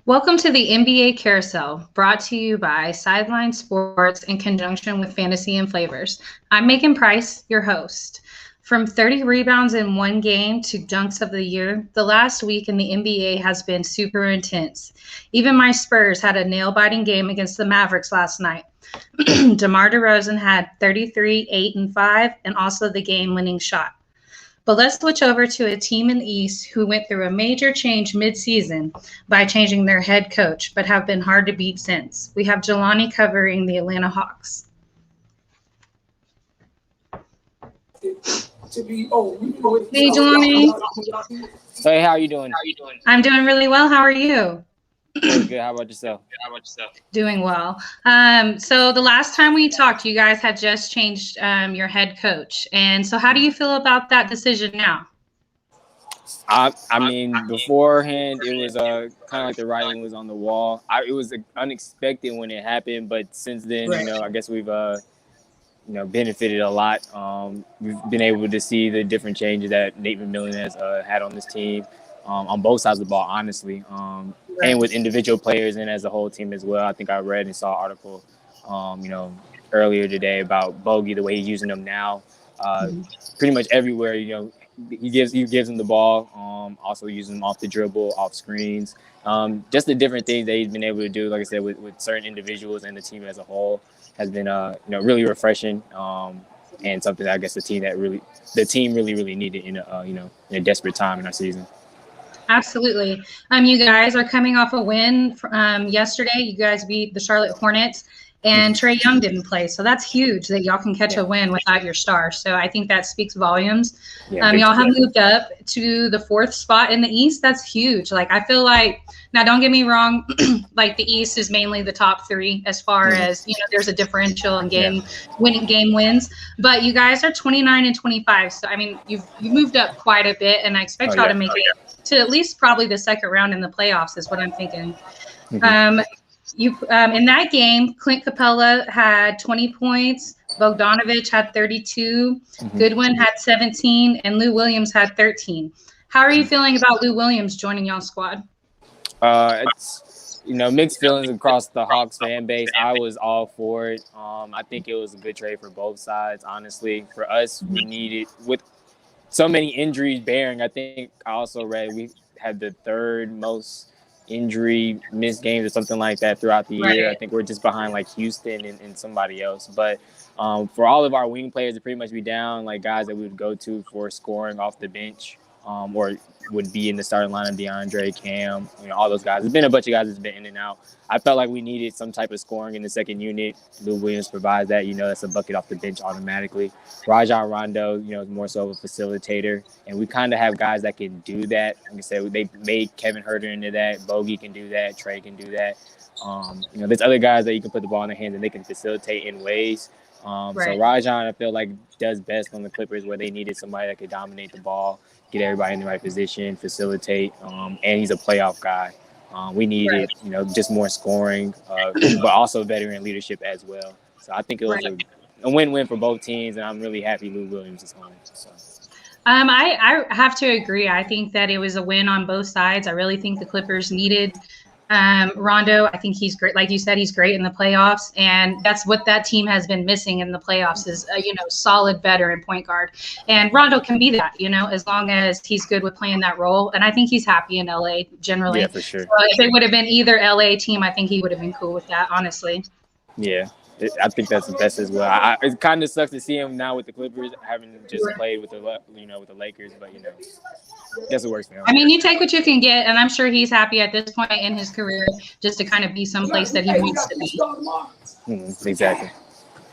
Welcome to the NBA Carousel, brought to you by Sideline Sports in conjunction with Fantasy and Flavors. I'm Megan Price, your host. From 30 rebounds in one game to dunks of the year, the last week in the NBA has been super intense. Even my Spurs had a nail-biting game against the Mavericks last night. DeMar DeRozan had 33, 8, and 5, and also the game-winning shot. But let's switch over to a team in the East who went through a major change mid-season by changing their head coach, but have been hard to beat since. We have Jelani covering the Atlanta Hawks. Hey, Jelani. Hey, how are you doing? I'm doing really well. How are you? Good. How about yourself? Doing well. So the last time we talked, you guys had just changed your head coach. And so how do you feel about that decision now? I mean, beforehand, it was kind of like the writing was on the wall. It was unexpected when it happened, but since then, I guess we've benefited a lot. We've been able to see the different changes that Nate McMillan has had on this team. On both sides of the ball, honestly, and with individual players and as a whole team as well. I think I read and saw an article, earlier today about Bogey, the way he's using them now, pretty much everywhere. He gives him the ball, also using them off the dribble, off screens, just the different things that he's been able to do. Like I said, with certain individuals and the team as a whole has been, really refreshing. And something that I guess the team really needed in a desperate time in our season. Absolutely. You guys are coming off a win yesterday. You guys beat the Charlotte Hornets, and Trae Young didn't play. So that's huge that y'all can catch a win without your star. So I think that speaks volumes. Y'all have moved up to the 4th spot in the East. That's huge. Like, I feel like, now don't get me wrong, like the East is mainly the top 3 as far as, there's a differential in winning game wins. But you guys are 29 and 25. So, I mean, you moved up quite a bit, and I expect y'all to make it to at least probably the second round in the playoffs is what I'm thinking. In that game, Clint Capella had 20 points, Bogdanovich had 32, Goodwin had 17, and Lou Williams had 13. How are you feeling about Lou Williams joining y'all's squad? It's mixed feelings across the Hawks fan base. I was all for it. I think it was a good trade for both sides, honestly. For us, we needed, with so many injuries bearing, I think I also read we had the 3rd most injury missed games or something like that throughout the year. I think we're just behind like Houston and somebody else. But for all of our wing players to pretty much be down, like guys that we would go to for scoring off the bench, or would be in the starting lineup, DeAndre, Cam, all those guys. There's been a bunch of guys that's been in and out. I felt like we needed some type of scoring in the second unit. Lou Williams provides that. That's a bucket off the bench automatically. Rajon Rondo, is more so of a facilitator. And we kind of have guys that can do that. Like I said, they made Kevin Huerter into that. Bogey can do that. Trae can do that. There's other guys that you can put the ball in their hands and they can facilitate in ways. So Rajon, I feel like, does best on the Clippers where they needed somebody that could dominate the ball, get everybody in the right position, facilitate, and he's a playoff guy. We needed, just more scoring, but also veteran leadership as well. So I think it was a win-win for both teams, and I'm really happy Lou Williams is home. So. I have to agree. I think that it was a win on both sides. I really think the Clippers needed Rondo. I think he's great. Like you said, he's great in the playoffs. And that's what that team has been missing in the playoffs is, solid veteran point guard. And Rondo can be that, as long as he's good with playing that role. And I think he's happy in LA generally. Yeah, for sure. So if it would have been either LA team, I think he would have been cool with that, honestly. Yeah. I think that's the best as well. It kind of sucks to see him now with the Clippers, having just played with the Lakers, but I guess it works for him. I mean, you take what you can get, and I'm sure he's happy at this point in his career just to kind of be someplace that he wants to be. Exactly.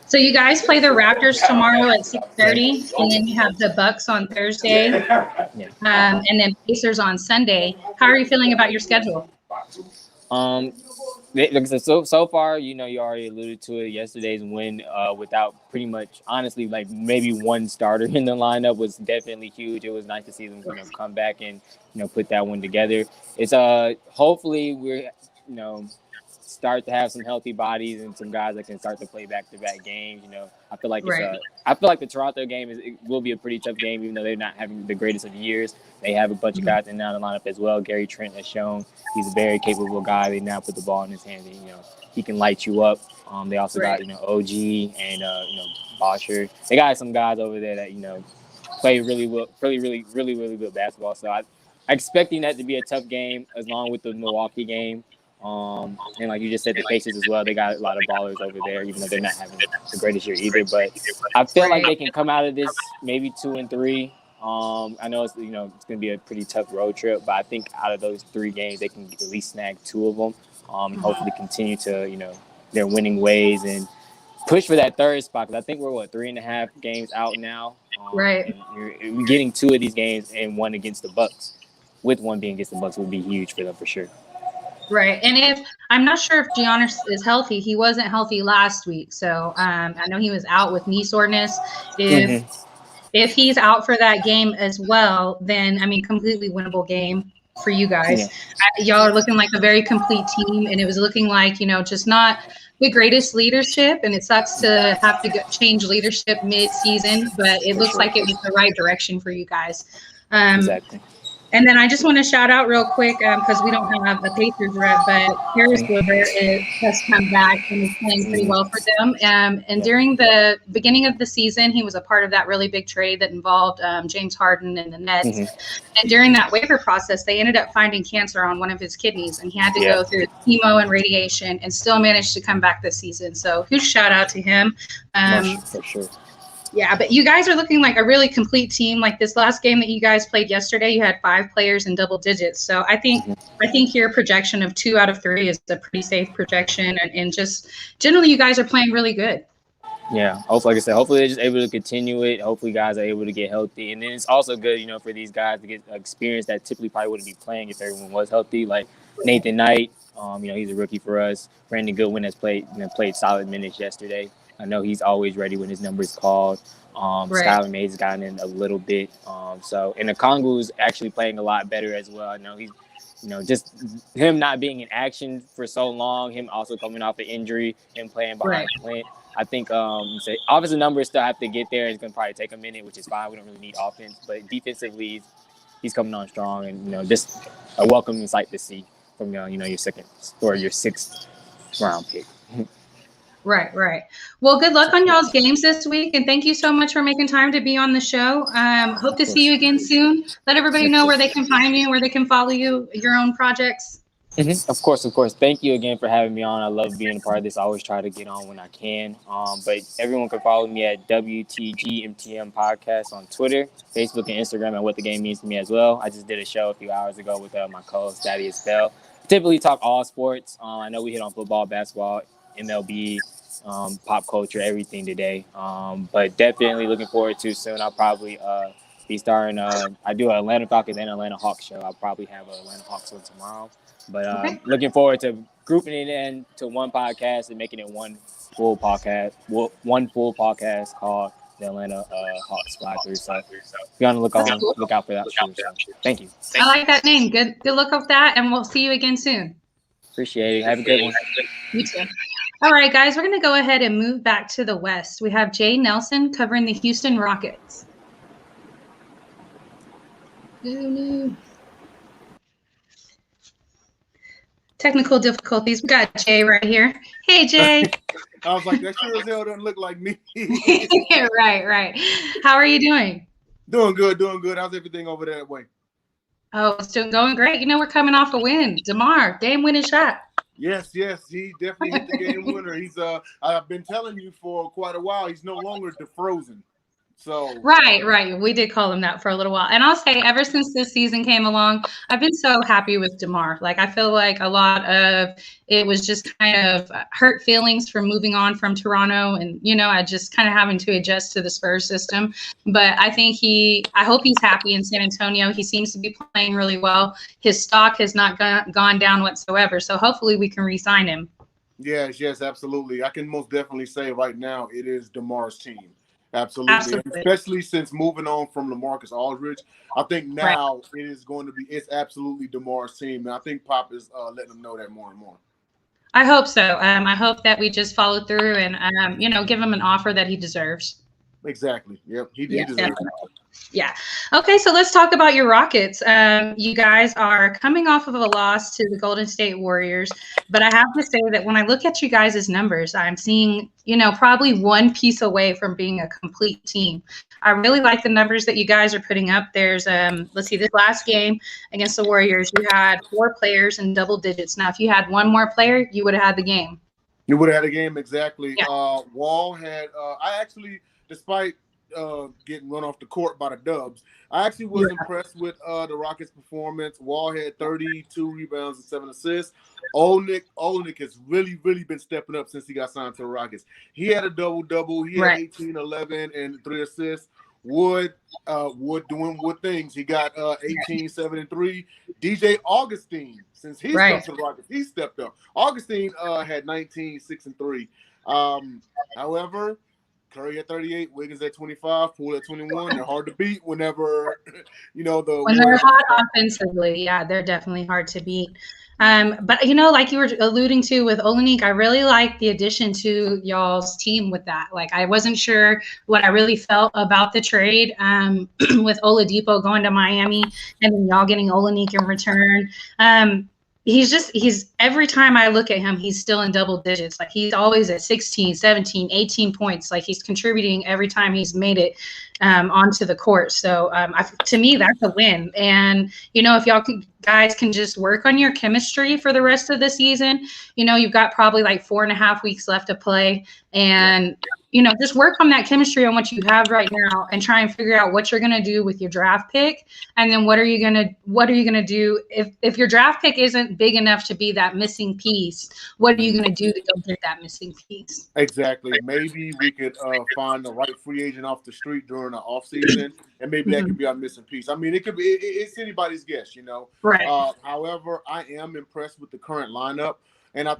So you guys play the Raptors tomorrow at 6:30, and then you have the Bucks on Thursday, and then Pacers on Sunday. How are you feeling about your schedule? So far, you already alluded to it. Yesterday's win without pretty much, honestly, like maybe one starter in the lineup was definitely huge. It was nice to see them come back and put that one together. It's hopefully we're start to have some healthy bodies and some guys that can start to play back-to-back games, I feel like Right. I feel like the Toronto game it will be a pretty tough game, even though they're not having the greatest of years. They have a bunch of guys in and out of the lineup as well. Gary Trent has shown he's a very capable guy. They now put the ball in his hands, and he can light you up. They also got OG and Bosher. They got some guys over there that play really well, really good basketball. So I'm expecting that to be a tough game, along with the Milwaukee game. And like you just said, the Pacers as well. They got a lot of ballers over there, even though they're not having the greatest year either. But I feel like they can come out of this maybe 2-3. I know it's going to be a pretty tough road trip, but I think out of those 3 games, they can at least snag 2 of them. And hopefully continue to their winning ways and push for that 3rd spot. Because I think we're 3.5 games out now. Right. And you're getting 2 of these games and 1 against the Bucks. With 1 being against the Bucks would be huge for them for sure. Right. And I'm not sure if Giannis is healthy. He wasn't healthy last week. So I know he was out with knee soreness. If he's out for that game as well, then, completely winnable game for you guys. Yeah. Y'all are looking like a very complete team. And it was looking like, just not the greatest leadership. And it sucks to have to change leadership mid-season. But it looks like it was the right direction for you guys. Exactly. And then I just want to shout out real quick because we don't have a Pacers rep, but Carousel has come back and is playing pretty well for them. And during the beginning of the season, he was a part of that really big trade that involved James Harden and the Nets. And during that waiver process, they ended up finding cancer on one of his kidneys, and he had to go through chemo and radiation and still managed to come back this season. So huge shout out to him. For sure. Yeah, but you guys are looking like a really complete team. Like this last game that you guys played yesterday, you had 5 players in double digits. So I think your projection of 2 out of 3 is a pretty safe projection, and just generally you guys are playing really good. Yeah, like I said, hopefully they're just able to continue it. Hopefully guys are able to get healthy, and then it's also good, for these guys to get experience that typically probably wouldn't be playing if everyone was healthy. Like Nathan Knight, he's a rookie for us. Brandon Goodwin has played solid minutes yesterday. I know he's always ready when his number is called. Skylar Mays gotten in a little bit. And Okongu's actually playing a lot better as well. I know he's, just him not being in action for so long, him also coming off an injury, him playing behind Clint. I think obviously numbers still have to get there. It's going to probably take a minute, which is fine. We don't really need offense. But defensively, he's coming on strong, and, just a welcoming sight to see from, your 2nd or your 6th round pick. Right. Well, good luck on y'all's games this week, and thank you so much for making time to be on the show. Hope to see you again soon. Let everybody know where they can find you, where they can follow you, your own projects. Of course. Thank you again for having me on. I love being a part of this. I always try to get on when I can. But everyone can follow me at WTGMTM Podcast on Twitter, Facebook, and Instagram, and What the Game Means to Me as well. I just did a show a few hours ago with my co-host, Thaddeus Bell. Typically talk all sports. I know we hit on football, basketball, MLB, pop culture, everything today. But definitely looking forward to soon. I'll probably be starting. I do an Atlanta Falcons and Atlanta Hawks show. I'll probably have an Atlanta Hawks one tomorrow. But looking forward to grouping it into one podcast and making it one full podcast called the Atlanta Hawks Fly Through. So if you want to look out for that. So, thank you. I like that name. Good look up that, and we'll see you again soon. Appreciate it. Have a good one. You too. All right, guys, we're going to go ahead and move back to the West. We have Jay Nelson covering the Houston Rockets. Technical difficulties. We got Jay right here. Hey, Jay. I was like, that sure as hell doesn't look like me. Right. How are you doing? Doing good. How's everything over that way? Oh, it's going great. We're coming off a win. DeMar, game-winning shot. Yes, he definitely hit the game winner. He's I've been telling you for quite a while, he's no longer DeFrozen. So right. We did call him that for a little while. And I'll say ever since this season came along, I've been so happy with DeMar. Like I feel like a lot of it was just kind of hurt feelings from moving on from Toronto and, I just kind of having to adjust to the Spurs system. But I think I hope he's happy in San Antonio. He seems to be playing really well. His stock has not gone down whatsoever. So hopefully we can re-sign him. Yes, absolutely. I can most definitely say right now it is DeMar's team. Absolutely. Especially since moving on from LaMarcus Aldridge. I think now it's absolutely DeMar's team. And I think Pop is letting them know that more and more. I hope so. I hope that we just follow through and, give him an offer that he deserves. Exactly. Yep. He Yeah, deserves it. Yeah. Okay, so let's talk about your Rockets. You guys are coming off of a loss to the Golden State Warriors, but I have to say that when I look at you guys' numbers, I'm seeing, probably one piece away from being a complete team. I really like the numbers that you guys are putting up. There's, let's see, this last game against the Warriors, you had 4 players in double digits. Now, if you had one more player, you would have had the game. You would have had a game, exactly. Yeah. Wall had, I actually, despite getting run off the court by the Dubs, I actually was impressed with the Rockets' performance. Wall had 32 rebounds and 7 assists. Olenek has really been stepping up since he got signed to the Rockets. He had a double-double. He had 18, 11, and 3 assists. Wood doing Wood things. He got 18, 7, and 3. DJ Augustine, since he's come to the Rockets, he stepped up. Augustine had 19, 6, and 3. However, Curry at 38, Wiggins at 25, Poole at 21. They're hard to beat whenever, when they're hot offensively. Yeah, they're definitely hard to beat. But, like you were alluding to with Olenek, I really like the addition to y'all's team with that. Like, I wasn't sure what I really felt about the trade with Oladipo going to Miami and then y'all getting Olenek in return. He's every time I look at him, he's still in double digits. Like, he's always at 16, 17, 18 points. Like, he's contributing every time he's made it onto the court. So to me, that's a win. And, if y'all guys can just work on your chemistry for the rest of the season, you've got probably like 4.5 weeks left to play. And, just work on that chemistry on what you have right now and try and figure out what you're going to do with your draft pick. And then what are you going to do if your draft pick isn't big enough to be that missing piece? What are you going to do to go get that missing piece? Exactly. Maybe we could find the right free agent off the street during the offseason, and maybe that could be our missing piece. I mean, it could be. It's anybody's guess, Right. However, I am impressed with the current lineup. And I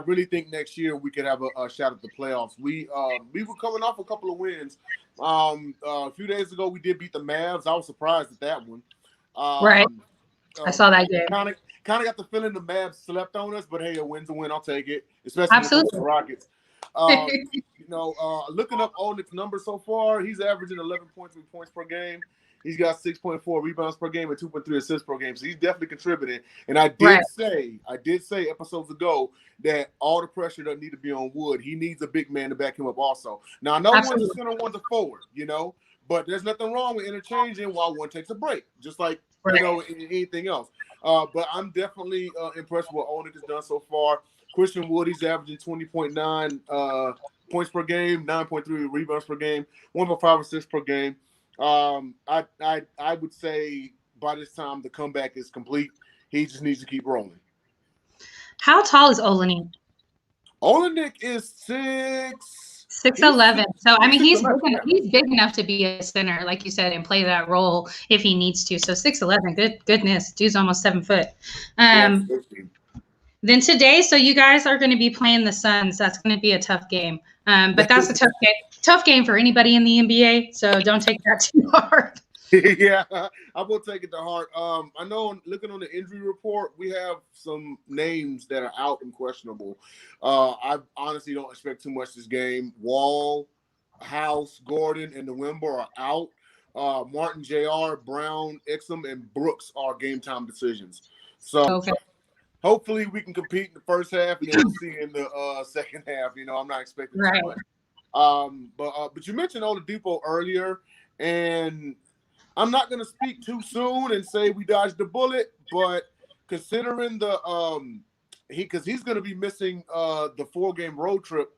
really think next year we could have a shot at the playoffs. We were coming off a couple of wins. A few days ago, we did beat the Mavs. I was surprised at that one. Right. I saw that game. Kind of got the feeling the Mavs slept on us, but hey, a win's a win. I'll take it, especially with the Rockets. Looking up Olenek's numbers so far, he's averaging 11.3 points per game. He's got 6.4 rebounds per game and 2.3 assists per game. So he's definitely contributing. And I did say episodes ago that all the pressure doesn't need to be on Wood. He needs a big man to back him up also. Now, I know one's a center, one's a forward, but there's nothing wrong with interchanging while one takes a break, just like, anything else. But I'm definitely impressed with what Olenek has done so far. Christian Wood, he's averaging 20.9 points per game, 9.3 rebounds per game, 1.5 assists per game. I would say by this time the comeback is complete. He just needs to keep rolling. How tall is Olenek? Olenek is 6'11". So I mean, he's big enough to be a center, like you said, and play that role if he needs to. So 6'11", goodness, dude's almost 7 foot. Then today, so you guys are going to be playing the Suns. That's going to be a tough game. But that's a tough game for anybody in the NBA. So don't take that too hard. Yeah, I will take it to heart. I know looking on the injury report, we have some names that are out and questionable. I honestly don't expect too much this game. Wall, House, Gordon, and Nwemba are out. Martin, JR, Brown, Exum, and Brooks are game time decisions. So hopefully we can compete in the first half and then we'll see in the second half. I'm not expecting too much. But you mentioned Oladipo earlier, and I'm not going to speak too soon and say we dodged the bullet, but considering because he's going to be missing the 4-game road trip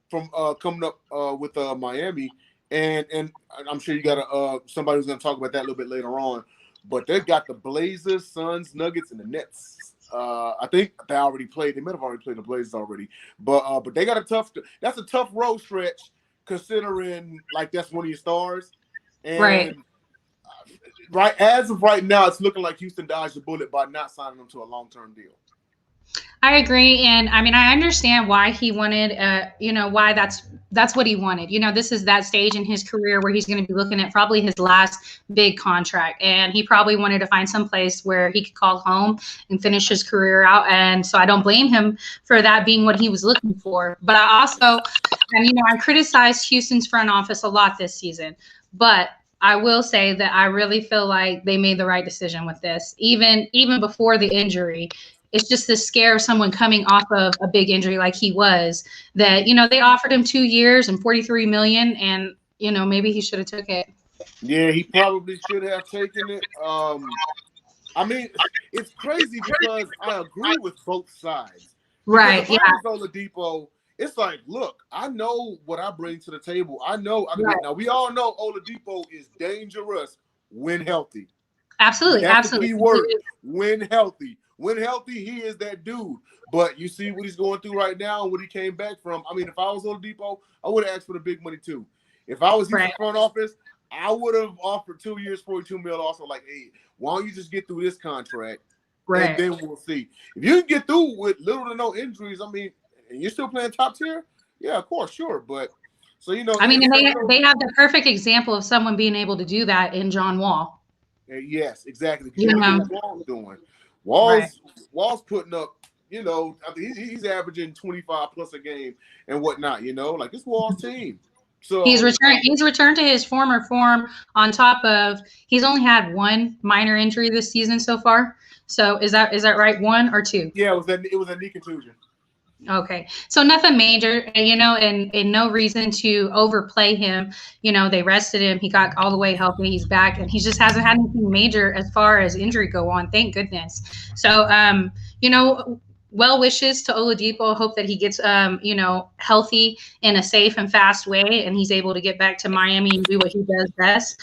from coming up with Miami, and I'm sure you got somebody who's going to talk about that a little bit later on. But they've got the Blazers, Suns, Nuggets, and the Nets. I think they already played. They might have already played the Blazers already, but they got that's a tough road stretch considering like that's one of your stars. And as of right now, it's looking like Houston dodged the bullet by not signing them to a long-term deal. I agree, and I mean, I understand why he wanted, why that's what he wanted. This is that stage in his career where he's going to be looking at probably his last big contract, and he probably wanted to find some place where he could call home and finish his career out. And so I don't blame him for that being what he was looking for. But I also, I criticized Houston's front office a lot this season, but I will say that I really feel like they made the right decision with this, even before the injury. It's just the scare of someone coming off of a big injury like he was, that, they offered him 2 years and $43 million, and, maybe he should have took it. Yeah, he probably should have taken it. I mean, it's crazy because I agree with both sides. Right. Yeah. Oladipo, it's like, look, I know what I bring to the table. I mean, right. Now we all know Oladipo is dangerous when healthy. Absolutely. That's the key word, when healthy. When healthy, he is that dude. But you see what he's going through right now and what he came back from. I mean, if I was Oladipo, I would have asked for the big money too. If I was Houston front office, I would have offered 2 years, $42 million. Also, like, hey, why don't you just get through this contract, and then we'll see. If you can get through with little to no injuries, I mean, and you're still playing top tier, yeah, of course, sure. But so I mean, they have the perfect example of someone being able to do that in John Wall. Yes, exactly. What Wall's doing. Wall's putting up, I think he's averaging 25 plus a game and whatnot, like this Wall's team. So he's returned to his former form, on top of he's only had one minor injury this season so far. So is that right? 1 or 2? Yeah, it was a knee contusion. Okay. So nothing major, and no reason to overplay him. They rested him. He got all the way healthy. He's back, and he just hasn't had anything major as far as injury go on. Thank goodness. So, well wishes to Oladipo. Hope that he gets, healthy in a safe and fast way, and he's able to get back to Miami and do what he does best.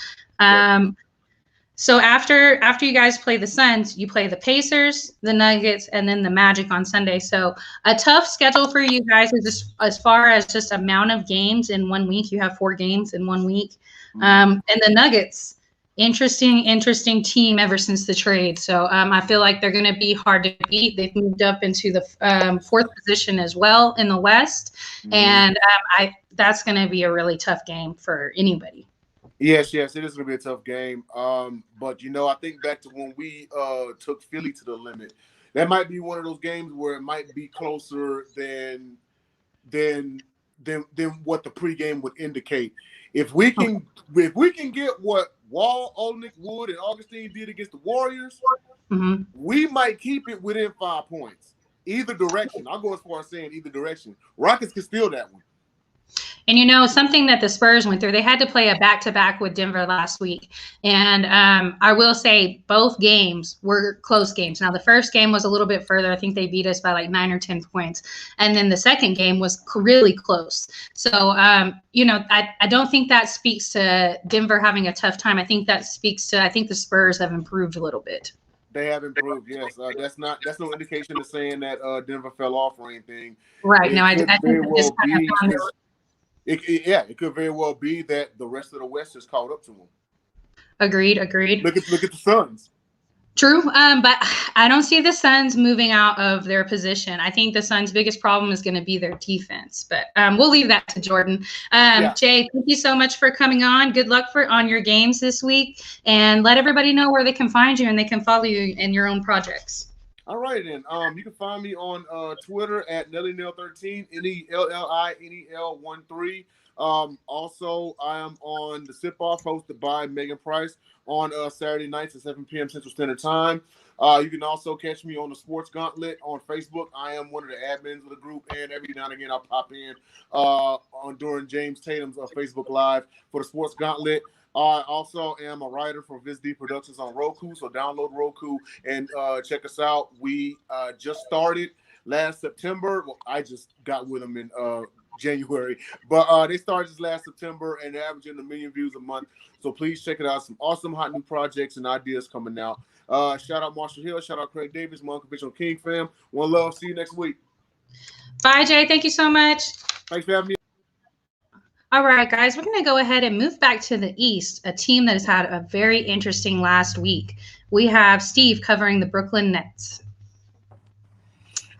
So after you guys play the Suns, you play the Pacers, the Nuggets, and then the Magic on Sunday. So a tough schedule for you guys is as far as just amount of games in 1 week. You have 4 games in 1 week. And the Nuggets, interesting team ever since the trade. So I feel like they're going to be hard to beat. They've moved up into the 4th position as well in the West. And that's going to be a really tough game for anybody. Yes, it is going to be a tough game. But I think back to when we took Philly to the limit. That might be one of those games where it might be closer than what the pregame would indicate. If we can get what Wall, Olenek, Wood, and Augustine did against the Warriors, we might keep it within 5 points. Either direction. I'll go as far as saying either direction. Rockets can steal that one. And, something that the Spurs went through, they had to play a back-to-back with Denver last week. And I will say both games were close games. Now, the first game was a little bit further. I think they beat us by like 9 or 10 points. And then the second game was really close. So, I don't think that speaks to Denver having a tough time. I think that speaks to, the Spurs have improved a little bit. They have improved, yes. That's no indication of saying that Denver fell off or anything. Right. No, I think it's kind of it could very well be that the rest of the West has caught up to them. Agreed. Look at the Suns. True, but I don't see the Suns moving out of their position. I think the Suns' biggest problem is going to be their defense, but we'll leave that to Jordan. Jay, thank you so much for coming on. Good luck on your games this week, and let everybody know where they can find you and they can follow you in your own projects. All right, then. You can find me on Twitter at NellyNell13, NellyNell13. Also, I am on the Sip Off hosted by Megan Price on Saturday nights at 7 p.m. Central Standard Time. You can also catch me on the Sports Gauntlet on Facebook. I am one of the admins of the group, and every now and again I'll pop in during James Tatum's Facebook Live for the Sports Gauntlet. I also am a writer for VizD Productions on Roku, so download Roku and check us out. We just started last September. Well, I just got with them in January, but they started this last September, and they're averaging 1 million views a month. So please check it out. Some awesome hot new projects and ideas coming out. Shout out Marshall Hill. Shout out Craig Davis, my Uncle Bitch on King fam. One love. See you next week. Bye, Jay. Thank you so much. Thanks for having me. All right, guys, we're going to go ahead and move back to the East, a team that has had a very interesting last week. We have Steve covering the Brooklyn Nets.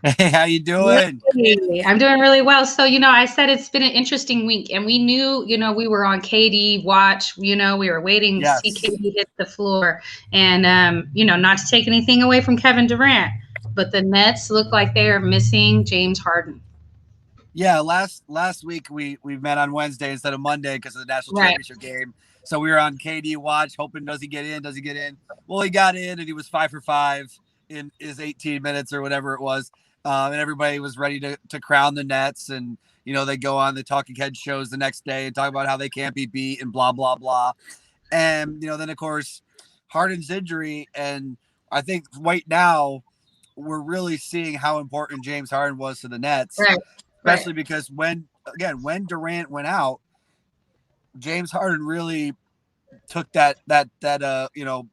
Hey, how you doing? Hey, I'm doing really well. So, I said it's been an interesting week, and we knew, we were on KD watch. We were waiting to see Yes. KD hit the floor, and not to take anything away from Kevin Durant, but the Nets look like they are missing James Harden. Yeah, last week we met on Wednesday instead of Monday because of the national Right. championship game. So we were on KD watch, hoping does he get in? Does he get in? Well, he got in, and he was 5 for 5 in his 18 minutes or whatever it was. And everybody was ready to crown the Nets, and they go on the talking head shows the next day and talk about how they can't be beat and blah blah blah. And then of course Harden's injury, and I think right now we're really seeing how important James Harden was to the Nets. Right. Especially because when Durant went out, James Harden really took that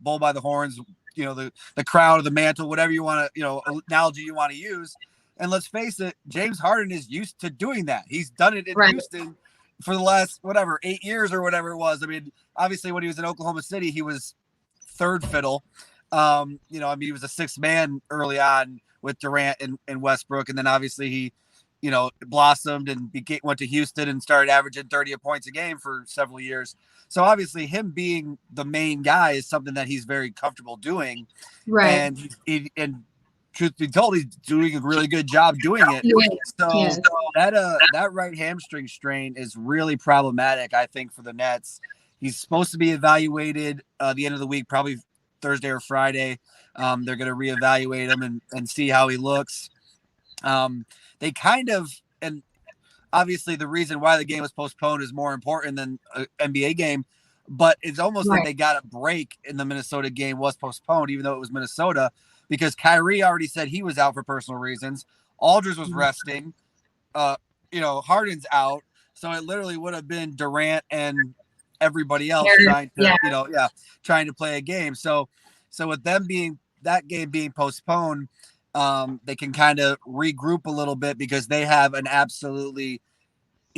bull by the horns, the crown or the mantle, whatever you want to, analogy you want to use. And let's face it, James Harden is used to doing that. He's done it in Houston for the last 8 years or whatever it was. I mean, obviously when he was in Oklahoma City, he was third fiddle. He was a sixth man early on with Durant and Westbrook, and then obviously he blossomed and went to Houston and started averaging 30 points a game for several years. So obviously him being the main guy is something that he's very comfortable doing. Right. And truth be told, he's doing a really good job doing it. So that right hamstring strain is really problematic, I think, for the Nets. He's supposed to be evaluated the end of the week, probably Thursday or Friday. They're going to reevaluate him and see how he looks. They kind of, and obviously the reason why the game was postponed is more important than an NBA game, but it's almost like they got a break in the Minnesota game was postponed, even though it was Minnesota, because Kyrie already said he was out for personal reasons. Aldridge was resting. Harden's out. So it literally would have been Durant and everybody else trying to play a game. So with that game being postponed, they can kind of regroup a little bit because they have an absolutely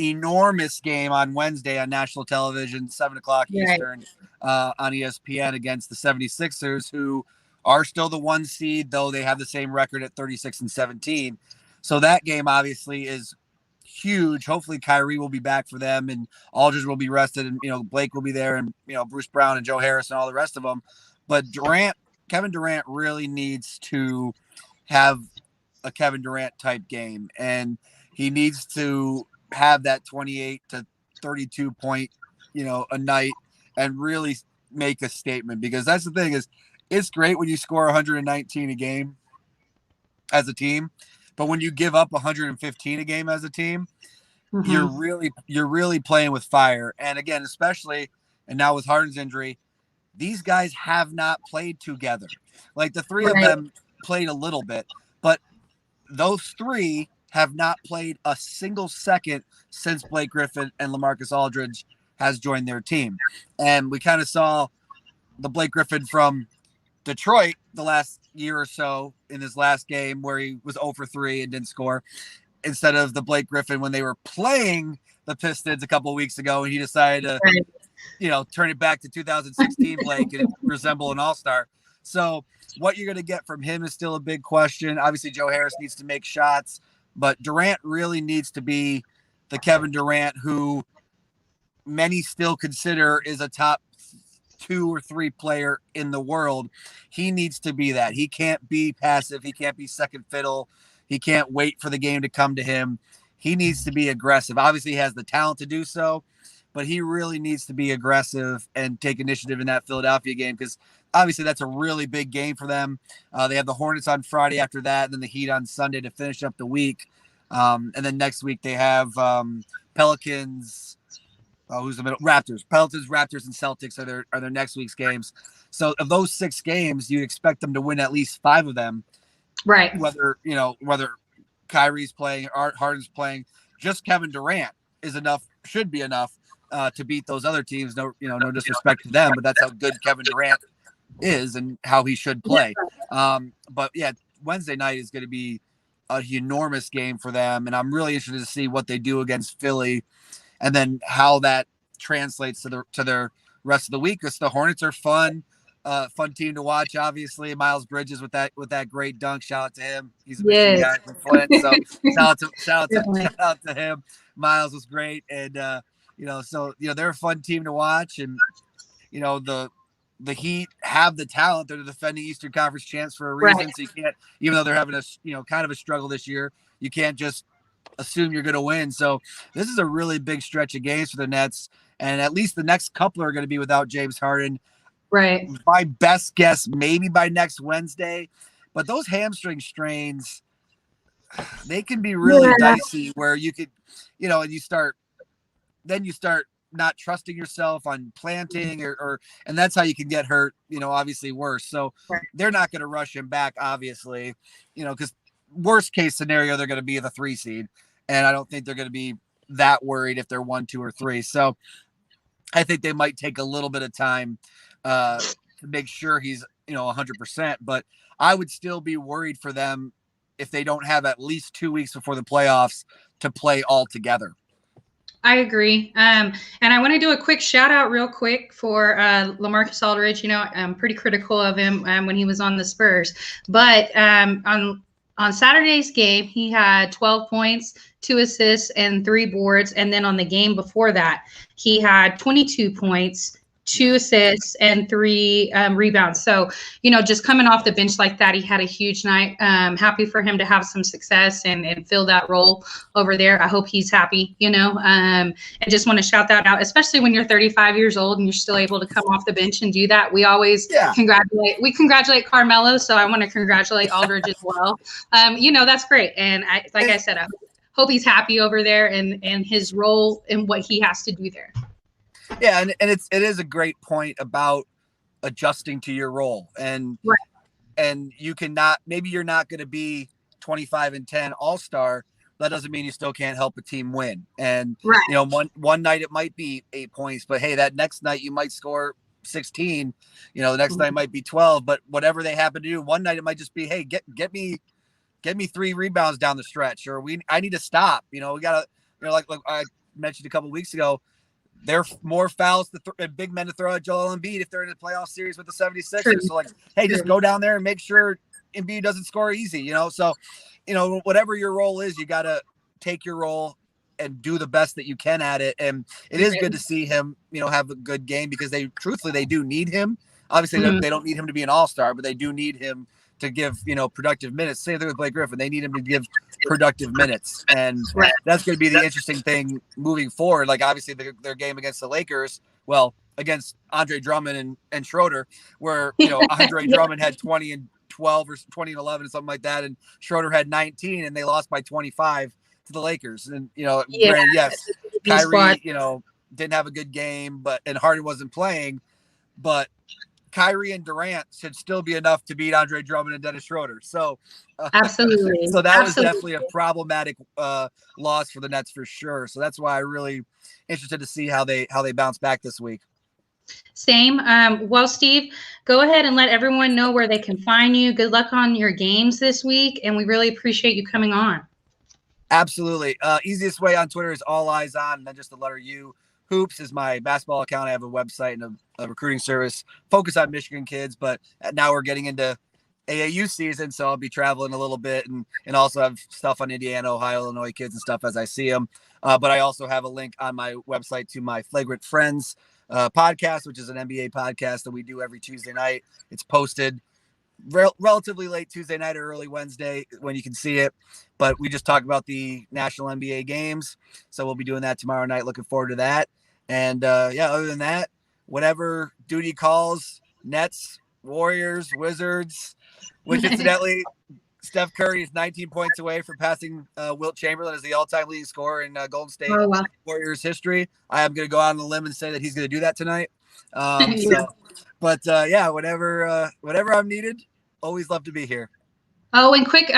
enormous game on Wednesday on national television, 7:00 Eastern, on ESPN against the 76ers, who are still the 1 seed, though they have the same record at 36-17. So that game obviously is huge. Hopefully Kyrie will be back for them, and Aldridge will be rested, and Blake will be there, and Bruce Brown and Joe Harris and all the rest of them. But Kevin Durant really needs to have a Kevin Durant type game, and he needs to have that 28 to 32 point, a night, and really make a statement, because that's the thing is it's great when you score 119 a game as a team, but when you give up 115 a game as a team, you're really playing with fire. And again, especially, and now with Harden's injury, these guys have not played together. Like the three of them played a little bit, but those three have not played a single second since Blake Griffin and LaMarcus Aldridge has joined their team. And we kind of saw the Blake Griffin from Detroit the last year or so in his last game where he was 0 for 3 and didn't score, instead of the Blake Griffin when they were playing the Pistons a couple of weeks ago, and he decided to turn it back to 2016 Blake and resemble an all-star. So what you're going to get from him is still a big question. Obviously Joe Harris needs to make shots, but Durant really needs to be the Kevin Durant who many still consider is a top 2 or 3 player in the world. He needs to be that. He can't be passive. He can't be second fiddle. He can't wait for the game to come to him. He needs to be aggressive. Obviously, he has the talent to do so, but he really needs to be aggressive and take initiative in that Philadelphia game, because obviously that's a really big game for them. They have the Hornets on Friday after that, and then the Heat on Sunday to finish up the week. And then next week they have Pelicans. Who's the middle? Raptors, Raptors, and Celtics are their next week's games. So of those 6 games, you'd expect them to win at least 5 of them. Right. Whether Kyrie's playing or Harden's playing, just Kevin Durant is enough, should be enough to beat those other teams. No disrespect to them, but that's how good Kevin Durant is and how he should play. But yeah, Wednesday night is going to be an enormous game for them, and I'm really interested to see what they do against Philly, and then how that translates to their rest of the week. Because the Hornets are fun. fun team to watch. Obviously, Miles Bridges with that great dunk. Shout out to him. He's a Michigan guy from Flint, so shout out to him. Miles was great, and they're a fun team to watch, and the Heat have the talent. They're the defending Eastern Conference champs for a reason. Right. So you can't, even though they're having a kind of a struggle this year, you can't just assume you're going to win. So this is a really big stretch of games for the Nets, and at least the next couple are going to be without James Harden. Right. My best guess, maybe by next Wednesday, but those hamstring strains, they can be really dicey. Where you could, and you start not trusting yourself on planting and that's how you can get hurt, obviously worse. So they're not going to rush him back, obviously, because worst case scenario, they're going to be the 3 seed. And I don't think they're going to be that worried if they're 1, 2, or 3. So I think they might take a little bit of time to make sure he's, 100%, but I would still be worried for them if they don't have at least 2 weeks before the playoffs to play all together. I agree. And I want to do a quick shout out real quick for LaMarcus Aldridge. I'm pretty critical of him when he was on the Spurs. But on Saturday's game, he had 12 points, 2 assists, and 3 boards. And then on the game before that, he had 22 points, 2 assists, and 3 rebounds. So, just coming off the bench like that, he had a huge night. Happy for him to have some success and fill that role over there. I hope he's happy, I just want to shout that out, especially when you're 35 years old and you're still able to come off the bench and do that. We always congratulate Carmelo. So I want to congratulate Aldridge as well. That's great. And I said, I hope he's happy over there and his role and what he has to do there. Yeah, and it is a great point about adjusting to your role, and you cannot, maybe you're not going to be 25-10 all-star. That doesn't mean you still can't help a team win. And one night it might be 8 points, but hey, that next night you might score 16. The next night might be 12. But whatever they happen to do, one night it might just be, hey, get me 3 rebounds down the stretch, or I need to stop. We gotta, like I mentioned a couple of weeks ago. There are more fouls and big men to throw at Joel Embiid if they're in a playoff series with the 76ers. True. So, hey, just go down there and make sure Embiid doesn't score easy, So, whatever your role is, you got to take your role and do the best that you can at it. And it is good to see him, have a good game because they do need him. Obviously, they don't need him to be an all-star, but they do need him to give, productive minutes. Same thing with Blake Griffin. They need him to give productive minutes. And that's going to be the interesting thing moving forward. Like, obviously, their game against the Lakers, against Andre Drummond and Schroeder, where, Andre Drummond had 20 and 12 or 20 and 11 or something like that. And Schroeder had 19, and they lost by 25 to the Lakers. And, yes, Kyrie, didn't have a good game, and Harden wasn't playing, but Kyrie and Durant should still be enough to beat Andre Drummond and Dennis Schroeder. So, absolutely. So that was definitely a problematic loss for the Nets for sure. So that's why I'm really interested to see how they bounce back this week. Same. Well, Steve, go ahead and let everyone know where they can find you. Good luck on your games this week, and we really appreciate you coming on. Absolutely. Easiest way on Twitter is All Eyes On, and then just the letter U. Hoops is my basketball account. I have a website and a recruiting service focused on Michigan kids, but now we're getting into AAU season, so I'll be traveling a little bit and also have stuff on Indiana, Ohio, Illinois kids and stuff as I see them. But I also have a link on my website to my Flagrant Friends podcast, which is an NBA podcast that we do every Tuesday night. It's posted relatively late Tuesday night or early Wednesday when you can see it, but we just talk about the national NBA games. So we'll be doing that tomorrow night. Looking forward to that. And other than that, whatever duty calls, Nets, Warriors, Wizards, which incidentally, Steph Curry is 19 points away from passing Wilt Chamberlain as the all-time leading scorer in Golden State Warriors history. I am going to go out on a limb and say that he's going to do that tonight. Whenever I'm needed, always love to be here. Oh, and quick,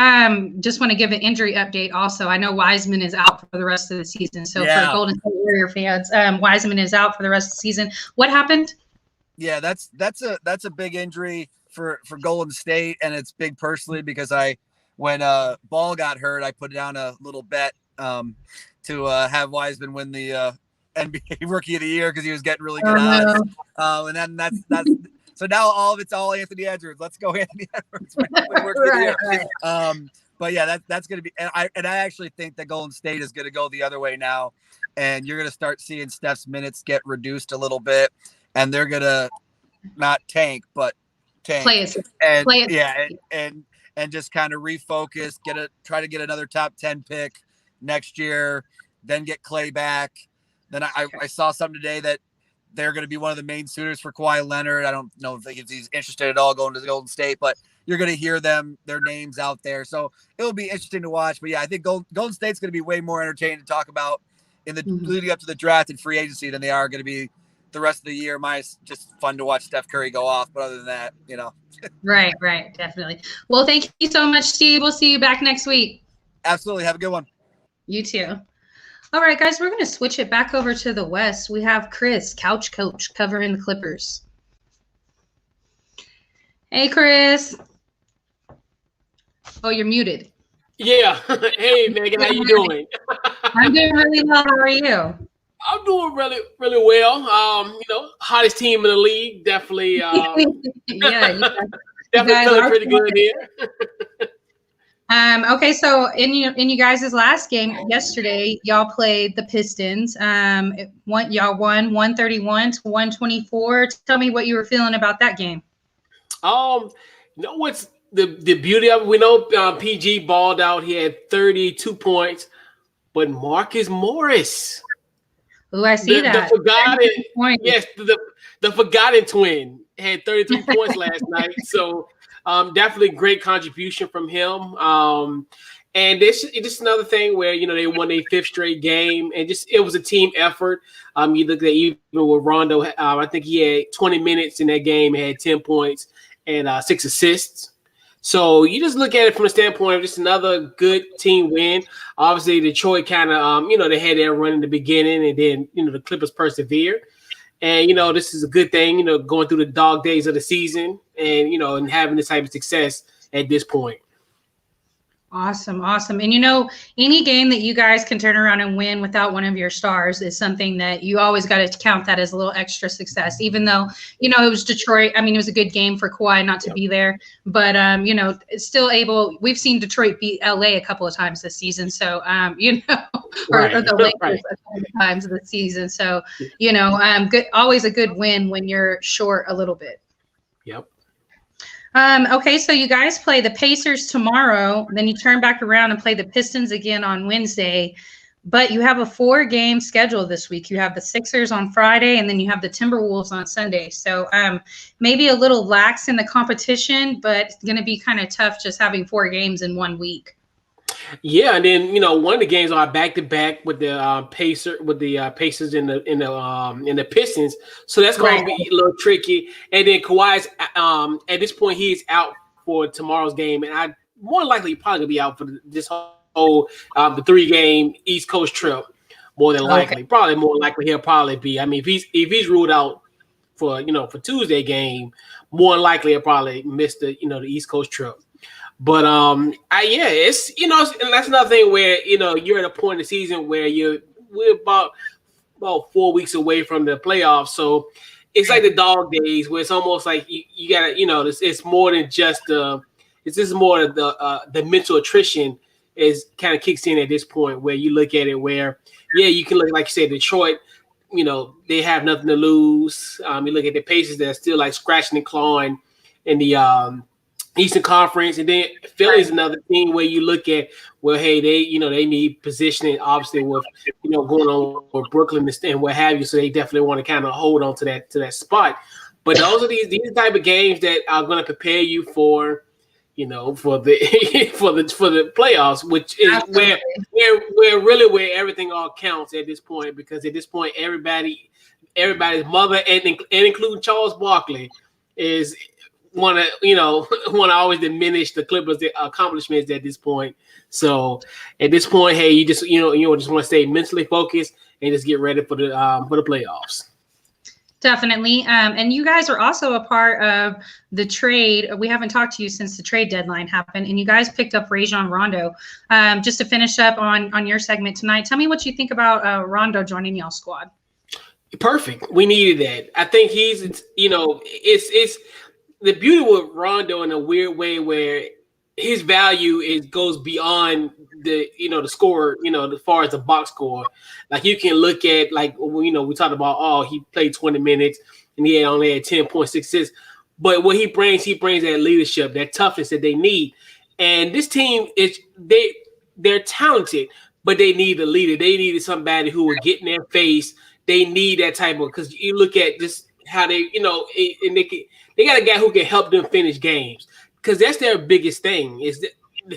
just want to give an injury update also. I know Wiseman is out for the rest of the season. So for Golden State Warrior fans, Wiseman is out for the rest of the season. What happened? Yeah, that's a big injury for Golden State, and it's big personally because when Ball got hurt, I put down a little bet to have Wiseman win the NBA Rookie of the Year because he was getting really good odds. And then that's So now all of it's all Anthony Edwards. Let's go Anthony Edwards. But yeah, that's going to be, and I actually think that Golden State is going to go the other way now, and you're going to start seeing Steph's minutes get reduced a little bit, and they're going to not tank, but tank. Play it. Yeah, and just kind of refocus, try to get another top 10 pick next year, then get Clay back. Then I saw something today that they're going to be one of the main suitors for Kawhi Leonard. I don't know if he's interested at all going to the Golden State, but you're going to hear their names out there. So it'll be interesting to watch. But yeah, I think Golden State's going to be way more entertaining to talk about in the leading up to the draft and free agency than they are going to be the rest of the year. It's just fun to watch Steph Curry go off. But other than that, Right. Definitely. Well, thank you so much, Steve. We'll see you back next week. Absolutely. Have a good one. You too. All right, guys, we're going to switch it back over to the West. We have Chris, Couch Coach, covering the Clippers. Hey, Chris. Oh, you're muted. Yeah. Hey, Megan, how you doing? I'm doing really well. How are you? I'm doing really, really well. Hottest team in the league. Definitely. Yeah. Definitely feeling pretty good here. Okay, so in you guys' last game yesterday, y'all played the Pistons. Y'all won 131-124. Tell me what you were feeling about that game. What's the beauty of it? We know PG balled out. He had 32 points, but Marcus Morris. Oh, I see that. The forgotten twin had 33 points last night. So. Definitely great contribution from him. And it's just another thing where, they won their 5th straight game, and it was a team effort. You look at even with Rondo, I think he had 20 minutes in that game, had 10 points and 6 assists. So you just look at it from the standpoint of just another good team win. Obviously, Detroit kind of, they had their run in the beginning, and then, the Clippers persevered. And, this is a good thing, going through the dog days of the season and, and having this type of success at this point. Awesome. And, any game that you guys can turn around and win without one of your stars is something that you always got to count that as a little extra success, even though, it was Detroit. I mean, it was a good game for Kawhi not to be there. But, it's still we've seen Detroit beat LA a couple of times this season. So, or the Lakers a couple of times this season. So, good, always a good win when you're short a little bit. Yep. Okay, so you guys play the Pacers tomorrow, then you turn back around and play the Pistons again on Wednesday, but you have a 4-game schedule this week. You have the Sixers on Friday, and then you have the Timberwolves on Sunday. So maybe a little lax in the competition, but it's going to be kind of tough just having 4 games in 1 week. Yeah, and then one of the games are back to back with the Pacers and the Pistons, so that's going to be a little tricky. And then Kawhi's at this point he's out for tomorrow's game, and I more likely probably gonna be out for this whole the 3-game East Coast trip. More than likely, probably more likely he'll probably be. I mean, if he's ruled out for for Tuesday game, more likely he'll probably miss the the East Coast trip. But it's and that's another thing where you're at a point in the season where we're about 4 weeks away from the playoffs, so it's like the dog days where it's almost like you gotta it's more than just it's just more of the mental attrition is kind of kicks in at this point where you look at it where you can look like you said Detroit, they have nothing to lose. You look at the Pacers that are still like scratching and clawing in the Eastern Conference, and then Philly's another team where you look at, well, hey, they need positioning, obviously with going on with Brooklyn and what have you, so they definitely want to kind of hold on to that spot. But those are these type of games that are going to prepare you for for the playoffs, which is where everything all counts at this point, because at this point everybody's mother and including Charles Barkley is want to always diminish the Clippers' accomplishments at this point. So at this point, hey, you just just want to stay mentally focused and just get ready for the playoffs. Definitely. And you guys are also a part of the trade. We haven't talked to you since the trade deadline happened, and you guys picked up Rajon Rondo. Just to finish up on your segment tonight, tell me what you think about Rondo joining y'all squad. Perfect. We needed that. I think he's, it's the beauty with Rondo in a weird way where his value goes beyond the score, as far as the box score. Like you can look at we talked about, he played 20 minutes and he only had 10.66. But what he brings that leadership, that toughness that they need. And this team they're talented, but they need a leader. They needed somebody who would get in their face. They need that type of, because you look at just how they, and they got a guy who can help them finish games, because that's their biggest thing is the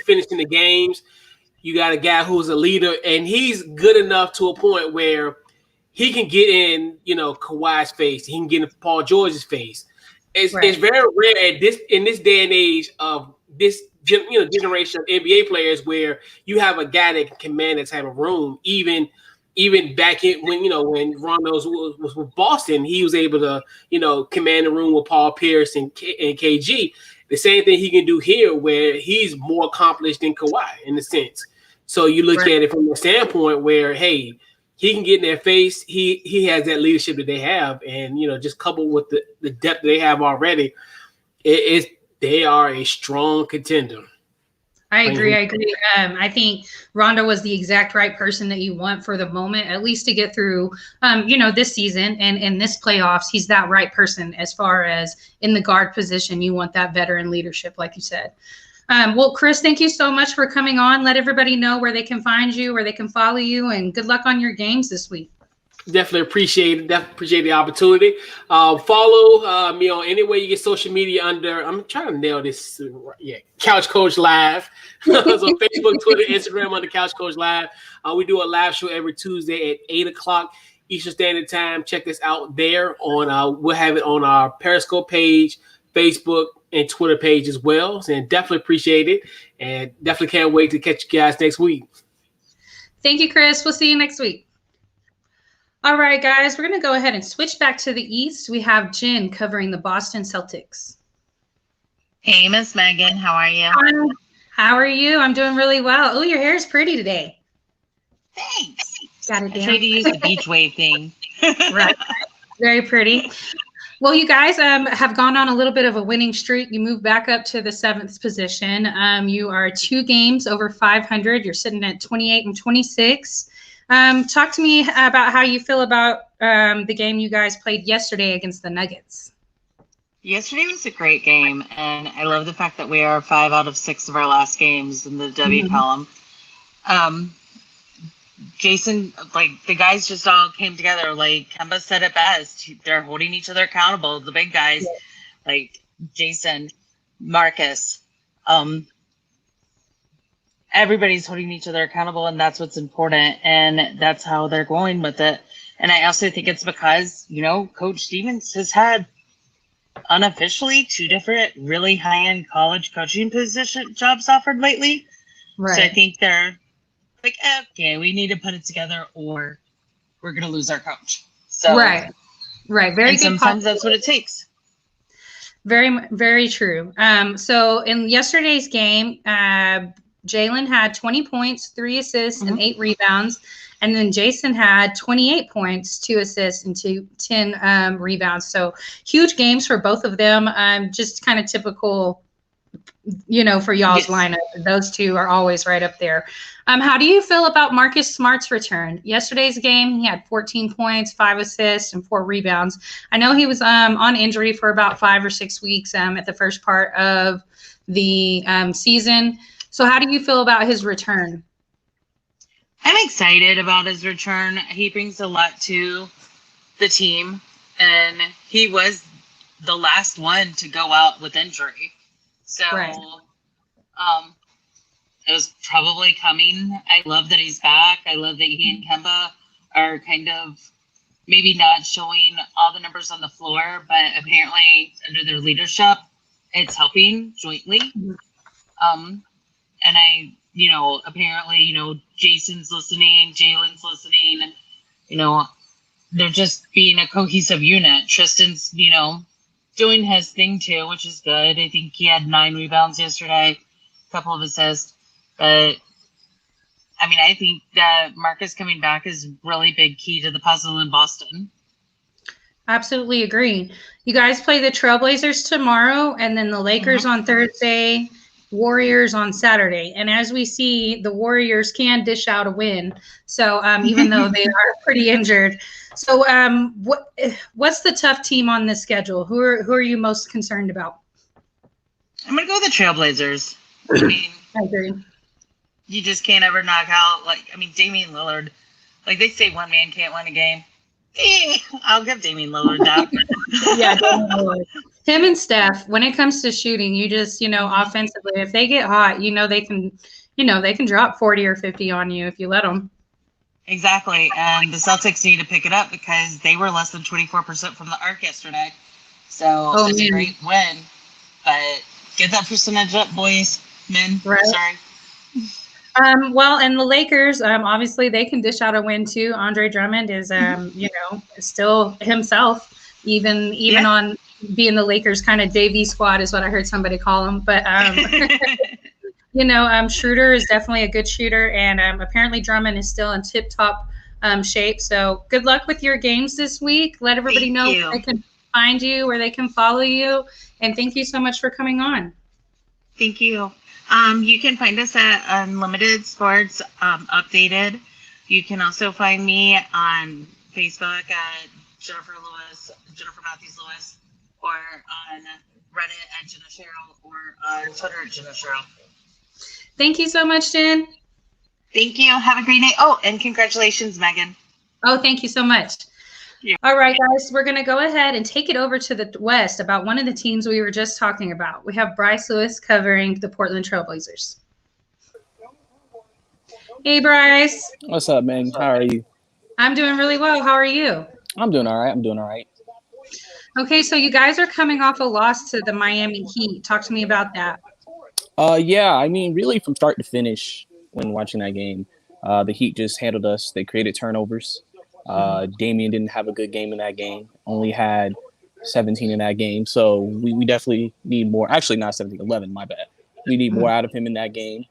finishing the games. You got a guy who's a leader, and he's good enough to a point where he can get in, Kawhi's face. He can get in Paul George's face. It's very rare in this day and age of this generation of NBA players where you have a guy that can command that type of room. Even back in when Rondo was with Boston, he was able to command the room with Paul Pierce and KG. The same thing he can do here, where he's more accomplished than Kawhi in a sense. So you look at it from the standpoint where, hey, he can get in their face. He has that leadership that they have, and just coupled with the depth they have already, they are a strong contender. I agree. I think Rondo was the exact right person that you want for the moment, at least to get through, this season and in this playoffs. He's that right person as far as in the guard position. You want that veteran leadership, like you said. Well, Chris, thank you so much for coming on. Let everybody know where they can find you, where they can follow you, and good luck on your games this week. Definitely appreciate it. Definitely appreciate the opportunity. Follow me on any way you get social media under. I'm trying to nail this. Couch Coach Live. So Facebook, Twitter, Instagram under Couch Coach Live. We do a live show every Tuesday at 8:00 Eastern Standard Time. Check us out there on. We'll have it on our Periscope page, Facebook, and Twitter page as well. And definitely appreciate it. And definitely can't wait to catch you guys next week. Thank you, Chris. We'll see you next week. All right, guys, we're going to go ahead and switch back to the East. We have Jen covering the Boston Celtics. Hey, Miss Megan. How are you? How are you? I'm doing really well. Oh, your hair is pretty today. Thanks. Got it down. I tried to use the beach wave thing. Right. Very pretty. Well, you guys have gone on a little bit of a winning streak. You moved back up to the 7th position. You are 2 games over 500. You're sitting at 28-26. Talk to me about how you feel about the game you guys played yesterday against the Nuggets. Yesterday was a great game, and I love the fact that we are 5 out of 6 of our last games in the W column. Jason, the guys just all came together. Like Kemba said it best, they're holding each other accountable. The big guys, like Jason, Marcus, everybody's holding each other accountable, and that's what's important, and that's how they're going with it. And I also think it's because, Coach Stevens has had unofficially 2 different really high-end college coaching position jobs offered lately. Right. So I think they're like, okay, we need to put it together or we're going to lose our coach. So Right. Very good. Sometimes that's what it takes. Very, very true. So in yesterday's game, Jalen had 20 points, 3 assists, and 8 rebounds. And then Jason had 28 points, 2 assists, and 10 rebounds. So huge games for both of them. Just kind of typical, for y'all's lineup. Those 2 are always right up there. How do you feel about Marcus Smart's return? Yesterday's game, he had 14 points, 5 assists, and 4 rebounds. I know he was on injury for about 5 or 6 weeks at the first part of the season. So how do you feel about his return? I'm excited about his return. He brings a lot to the team, and he was the last one to go out with injury. So it was probably coming. I love that he's back. I love that he and Kemba are kind of maybe not showing all the numbers on the floor, but apparently under their leadership, it's helping jointly. And apparently, Jason's listening, Jalen's listening, and, they're just being a cohesive unit. Tristan's, doing his thing too, which is good. I think he had 9 rebounds yesterday, a couple of assists. But, I think that Marcus coming back is really big key to the puzzle in Boston. Absolutely agree. You guys play the Trailblazers tomorrow, and then the Lakers on Thursday, Warriors on Saturday. And as we see, the Warriors can dish out a win. So even though they are pretty injured. So what's the tough team on this schedule? Who are you most concerned about? I'm gonna go with the Trailblazers. I mean, I agree. You just can't ever knock out Damian Lillard. Like they say, one man can't win a game. I'll give Damian Lillard that. Yeah, Damian Lillard. Him and Steph. When it comes to shooting, you just offensively, if they get hot, they can drop 40 or 50 on you if you let them. Exactly, and the Celtics need to pick it up because they were less than 24% from the arc yesterday. So it's a great win, but get that percentage up, boys, men. Right. Sorry. Well, and the Lakers, obviously they can dish out a win too. Andre Drummond is, still himself, even on being the Lakers kind of JV squad is what I heard somebody call him. But, Schroeder is definitely a good shooter, and apparently Drummond is still in tip-top shape. So good luck with your games this week. Let everybody know where they can find you, where they can follow you, and thank you so much for coming on. Thank you. You can find us at Unlimited Sports Updated. You can also find me on Facebook at Jennifer Matthews Lewis, or on Reddit at Jenna Cheryl, or on Twitter at Jenna Cheryl. Thank you so much, Jen. Thank you. Have a great night. Oh, and congratulations, Megan. Oh, thank you so much. Yeah. All right, guys, we're going to go ahead and take it over to the West about one of the teams we were just talking about. We have Bryce Lewis covering the Portland Trailblazers. Hey, Bryce. What's up, man? How are you? I'm doing really well. How are you? I'm doing all right. Okay, so you guys are coming off a loss to the Miami Heat. Talk to me about that. Yeah, I mean, really from start to finish when watching that game, the Heat just handled us. They created turnovers. Damian didn't have a good game in that game, only had 17 in that game. So we definitely need more. Actually, not 17, 11, my bad. We need more out of him in that game.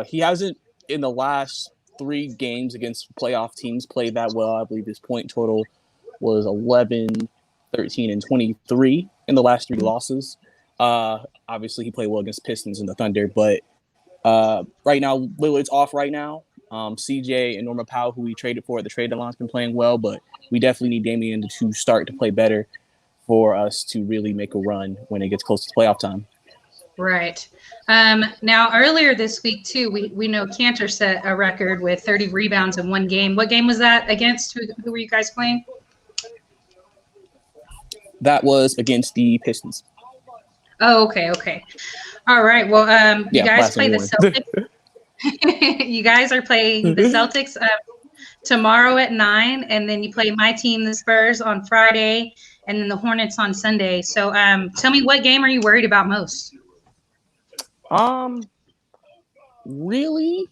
He hasn't, in the last 3 games against playoff teams, played that well. I believe his point total was 11, 13, and 23 in the last 3 losses. Obviously, he played well against Pistons and the Thunder, but right now, Lillard's off right now. CJ and Norman Powell, who we traded for at the trade deadline, has been playing well, but we definitely need Damian to start to play better for us to really make a run when it gets close to playoff time. Right. Now, earlier this week, too, we know Cantor set a record with 30 rebounds in one game. What game was that against? Who were you guys playing? That was against the Pistons. Oh, okay. All right. Well, you guys play the Celtics. You guys are playing the Celtics tomorrow at 9, and then you play my team, the Spurs, on Friday, and then the Hornets on Sunday. So tell me, what game are you worried about most? Really,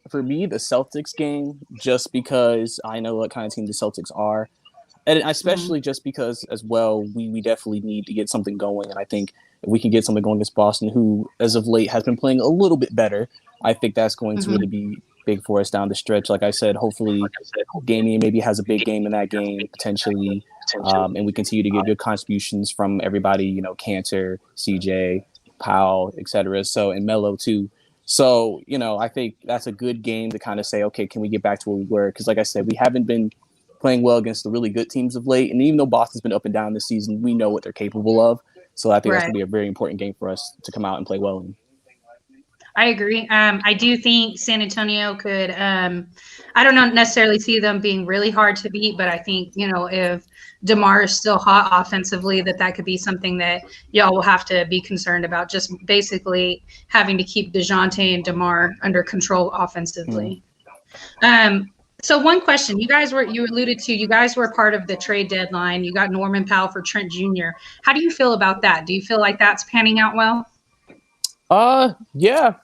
for me, the Celtics game, just because I know what kind of team the Celtics are. And especially just because, as well, we definitely need to get something going. And I think if we can get something going against Boston, who, as of late, has been playing a little bit better, I think that's going to really be big for us down the stretch. Like I said, hopefully Damian maybe has a big game in that game, potentially. And we continue to get good contributions from everybody, Cantor, CJ, Powell, etc. So, and Melo, too. So, I think that's a good game to kind of say, okay, can we get back to where we were? Because, like I said, we haven't been playing well against the really good teams of late. And even though Boston's been up and down this season, we know what they're capable of. So I think that's going to be a very important game for us to come out and play well in. I agree. I do think San Antonio could, I don't know, necessarily see them being really hard to beat, but I think, if DeMar is still hot offensively, that could be something that y'all will have to be concerned about, just basically having to keep DeJounte and DeMar under control offensively. So one question, you alluded to, you guys were part of the trade deadline. You got Norman Powell for Trent Jr. How do you feel about that? Do you feel like that's panning out well? Yeah.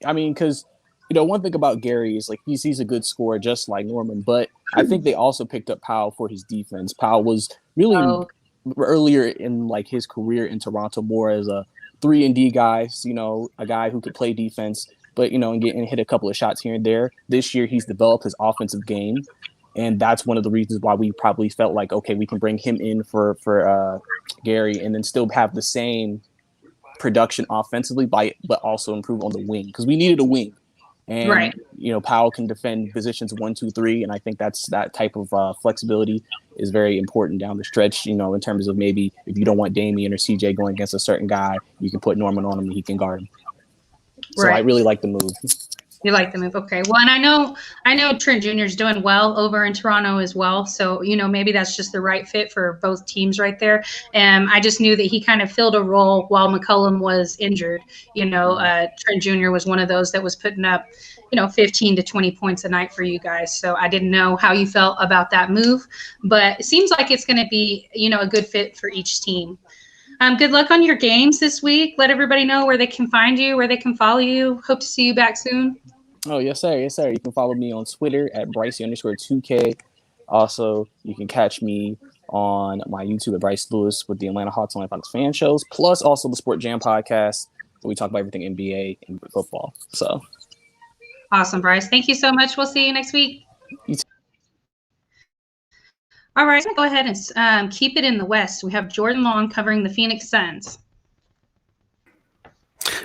I mean, because, one thing about Gary is he's a good scorer, just like Norman, but I think they also picked up Powell for his defense. Powell was really earlier in his career in Toronto more as a 3-and-D guy, a guy who could play defense, but, and hit a couple of shots here and there. This year, he's developed his offensive game. And that's one of the reasons why we probably felt like, okay, we can bring him in for Gary and then still have the same production offensively, but also improve on the wing, because we needed a wing. And, right. Powell can defend positions 1, 2, 3. And I think that type of flexibility is very important down the stretch, in terms of maybe if you don't want Damian or CJ going against a certain guy, you can put Norman on him and he can guard him. So I really like the move. You like the move. Okay. Well, and I know Trent Jr. is doing well over in Toronto as well. So, maybe that's just the right fit for both teams right there. And I just knew that he kind of filled a role while McCollum was injured. Trent Jr. was one of those that was putting up, 15 to 20 points a night for you guys. So I didn't know how you felt about that move, but it seems like it's going to be, a good fit for each team. Good luck on your games this week. Let everybody know where they can find you, where they can follow you. Hope to see you back soon. Oh, yes, sir. Yes, sir. You can follow me on Twitter at Brycey_2K. Also, you can catch me on my YouTube at Bryce Lewis with the Atlanta Hawks and Fox fan shows, plus also the Sport Jam podcast, where we talk about everything NBA and football. So awesome, Bryce. Thank you so much. We'll see you next week. All right, go ahead and keep it in the West. We have Jordan Long covering the Phoenix Suns.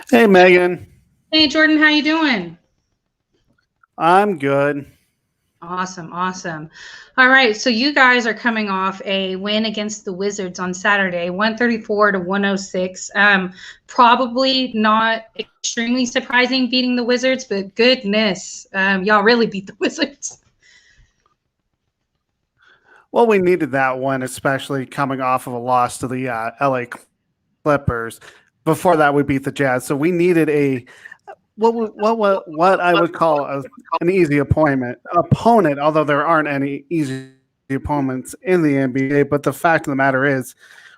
Hey, Megan. Hey, Jordan. How you doing? I'm good. Awesome. All right, so you guys are coming off a win against the Wizards on Saturday, 134-106. Probably not extremely surprising beating the Wizards, but goodness, y'all really beat the Wizards. Well, we needed that one, especially coming off of a loss to the LA Clippers. Before that, we beat the Jazz, so we needed a what I would call an easy opponent. Although there aren't any easy opponents in the NBA, but the fact of the matter is,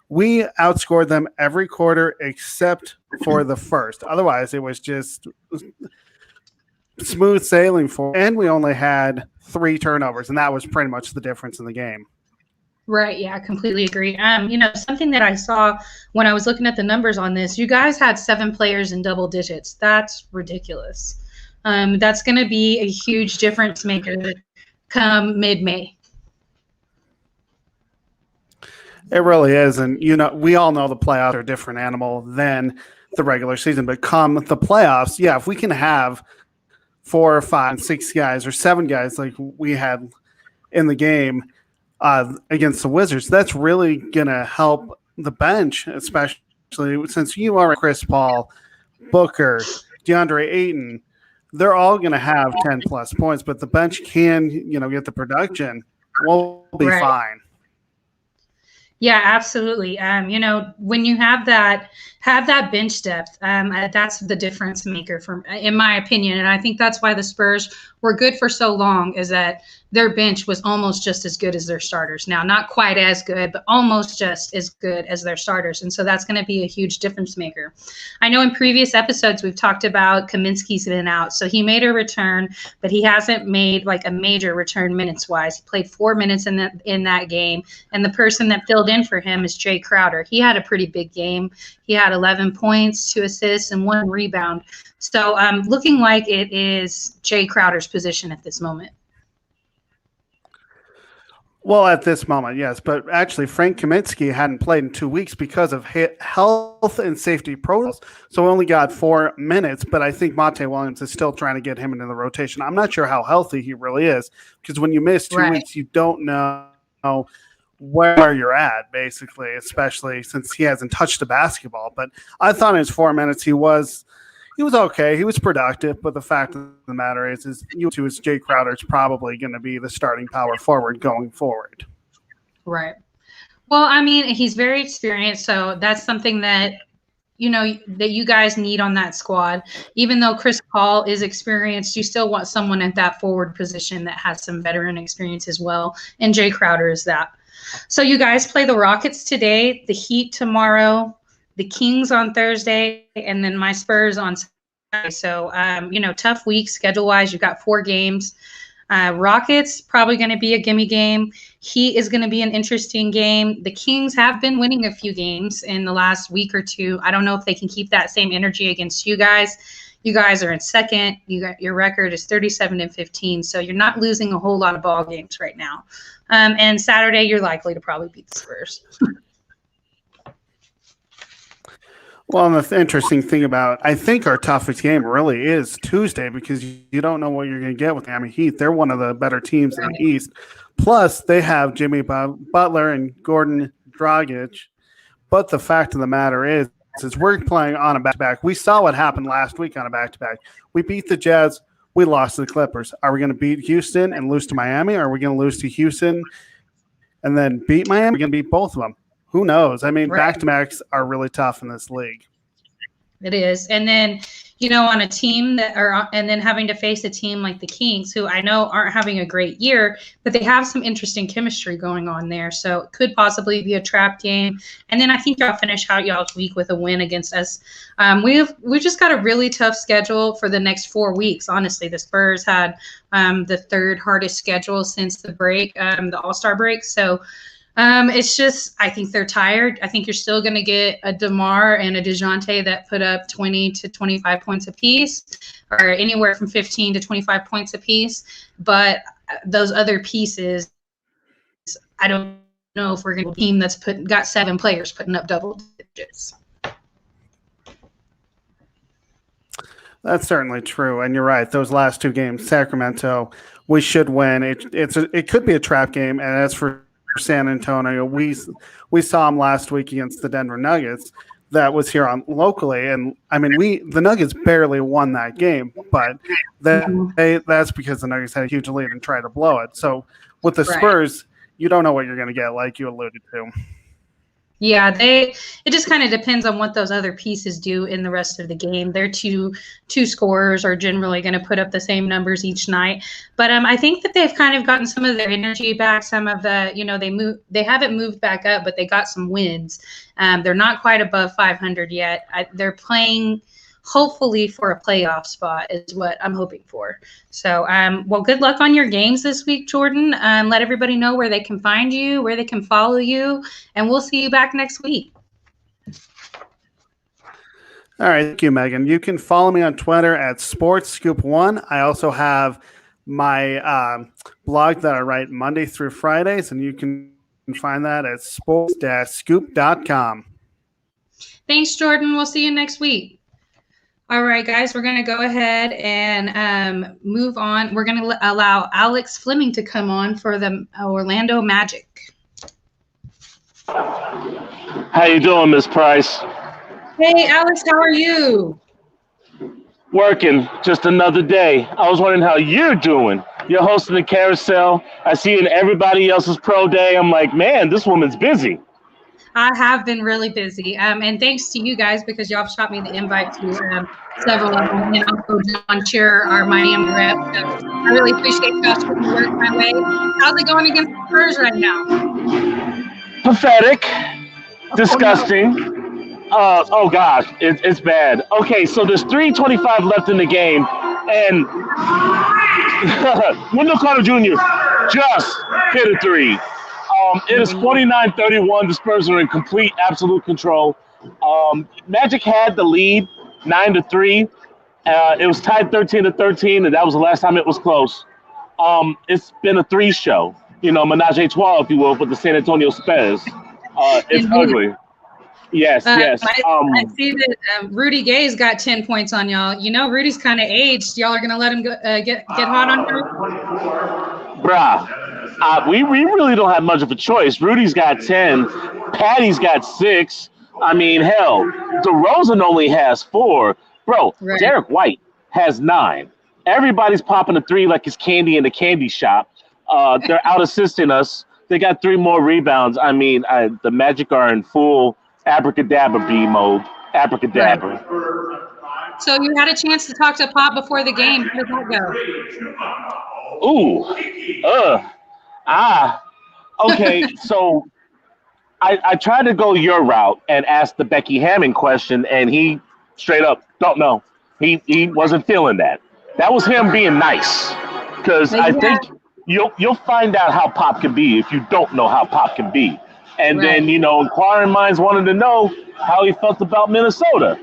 we outscored them every quarter except for the first. Otherwise, it was just smooth sailing and we only had 3 turnovers, and that was pretty much the difference in the game. Right. Yeah, I completely agree. Something that I saw when I was looking at the numbers on this, you guys had 7 players in double digits. That's ridiculous. That's going to be a huge difference maker come mid-May. It really is. And, we all know the playoffs are a different animal than the regular season. But come the playoffs, if we can have 4 or 5, 6 guys or 7 guys like we had in the game against the Wizards, that's really going to help the bench, especially since you are Chris Paul, Booker, DeAndre Ayton. They're all going to have 10-plus points, but the bench can, get the production. We'll be fine. Yeah, absolutely. When you have that bench depth, that's the difference maker in my opinion. And I think that's why the Spurs were good for so long, is that their bench was almost just as good as their starters. Now, not quite as good, but almost just as good as their starters. And so that's going to be a huge difference maker. I know in previous episodes, we've talked about Kaminsky's been out. So he made a return, but he hasn't made like a major return minutes wise. He played 4 minutes in that game. And the person that filled in for him is Jay Crowder. He had a pretty big game. He had 11 points, 2 assists, and 1 rebound. So looking like it is Jay Crowder's position at this moment. Well, at this moment, yes. But actually, Frank Kaminsky hadn't played in 2 weeks because of health and safety protocols. So only got 4 minutes. But I think Monte Williams is still trying to get him into the rotation. I'm not sure how healthy he really is, because when you miss 2 weeks, you don't know where you're at, basically, especially since he hasn't touched a basketball. But I thought in his 4 minutes he was okay. He was productive, but the fact of the matter is Jay Crowder's probably going to be the starting power forward going forward. Right. Well, I mean, he's very experienced, so that's something that that you guys need on that squad. Even though Chris Paul is experienced, you still want someone at that forward position that has some veteran experience as well, and Jay Crowder is that. So you guys play the Rockets today, the Heat tomorrow, the Kings on Thursday, and then my Spurs on Saturday. So, tough week schedule-wise. You've got 4 games. Rockets, probably going to be a gimme game. Heat is going to be an interesting game. The Kings have been winning a few games in the last week or two. I don't know if they can keep that same energy against you guys. You guys are in second. Your record is 37-15, so you're not losing a whole lot of ball games right now. And Saturday, you're likely to probably beat the Spurs. Well, and the interesting thing about, I think our toughest game really is Tuesday, because you don't know what you're going to get with the Miami Heat. They're one of the better teams in the East. Plus, they have Jimmy Butler and Gordon Dragic. But the fact of the matter is we're playing on a back-to-back. We saw what happened last week on a back-to-back. We beat the Jazz. We lost to the Clippers. Are we going to beat Houston and lose to Miami? Or are we going to lose to Houston and then beat Miami? We're going to beat both of them. Who knows? I mean, back-to-backs are really tough in this league. It is. And then, on a team and then having to face a team like the Kings, who I know aren't having a great year, but they have some interesting chemistry going on there. So it could possibly be a trap game. And then I think y'all finish out y'all's week with a win against us. We've just got a really tough schedule for the next 4 weeks. Honestly, the Spurs had the third hardest schedule since the break, the All-Star break. So it's just, I think they're tired. I think you're still going to get a DeMar and a DeJounte that put up 20 to 25 points apiece, or anywhere from 15 to 25 points apiece. But those other pieces, I don't know if we're going to be a team that's got 7 players putting up double digits. That's certainly true, and you're right. Those last 2 games, Sacramento, we should win. It could be a trap game, and as for San Antonio, we saw them last week against the Denver Nuggets. That was here on locally, and I mean, the Nuggets barely won that game, but that's because the Nuggets had a huge lead and tried to blow it. So with the Spurs, you don't know what you're going to get, like you alluded to. Yeah, it just kind of depends on what those other pieces do in the rest of the game. Their two scorers are generally going to put up the same numbers each night. But I think that they've kind of gotten some of their energy back. Some of the, they haven't moved back up, but they got some wins. They're not quite above 500 yet. They're playing hopefully for a playoff spot is what I'm hoping for. So, well, good luck on your games this week, Jordan. Let everybody know where they can find you, where they can follow you, and we'll see you back next week. All right. Thank you, Megan. You can follow me on Twitter at SportsScoop1. I also have my blog that I write Monday through Fridays, and you can find that at sports-scoop.com. Thanks, Jordan. We'll see you next week. All right, guys, we're going to go ahead and move on. We're going to allow Alex Flemming to come on for the Orlando Magic. How you doing, Miss Price? Hey, Alex, how are you? Working, just another day. I was wondering how you're doing. You're hosting the Carousel. I see you in everybody else's pro day. I'm like, man, this woman's busy. I have been really busy, and thanks to you guys because y'all shot me the invite to several of them, and also John Shearer, our Miami rep. So I really appreciate y'all putting work my way. How's it going against the Spurs right now? Pathetic, disgusting. Oh gosh, it's bad. Okay, so there's 3:25 left in the game, and Wendell Carter Jr. just hit a 3. It is 49-31. The Spurs are in complete, absolute control. Magic had the lead 9-3. It was tied 13-13, and that was the last time it was close. It's been a 3 show, menage a trois, if you will, with the San Antonio Spurs. It's ugly. Yes. I see that Rudy Gay's got 10 points on y'all. Rudy's kind of aged. Y'all are going to let him go, get hot on him? Bruh. We really don't have much of a choice. Rudy's got 10. Patty's got 6. I mean, hell, DeRozan only has 4. Bro, right. Derek White has 9. Everybody's popping a 3 like it's candy in the candy shop. They're out-assisting us. They got 3 more rebounds. I mean, the Magic are in full abracadabra B mode. Abracadabra. Right. So you had a chance to talk to Pop before the game. How did that go? Ooh. Okay, so I tried to go your route and ask the Becky Hammon question, and he straight up don't know. He wasn't feeling that. That was him being nice, because I think you'll find out how Pop can be if you don't know how Pop can be. And then, inquiring minds wanted to know how he felt about Minnesota.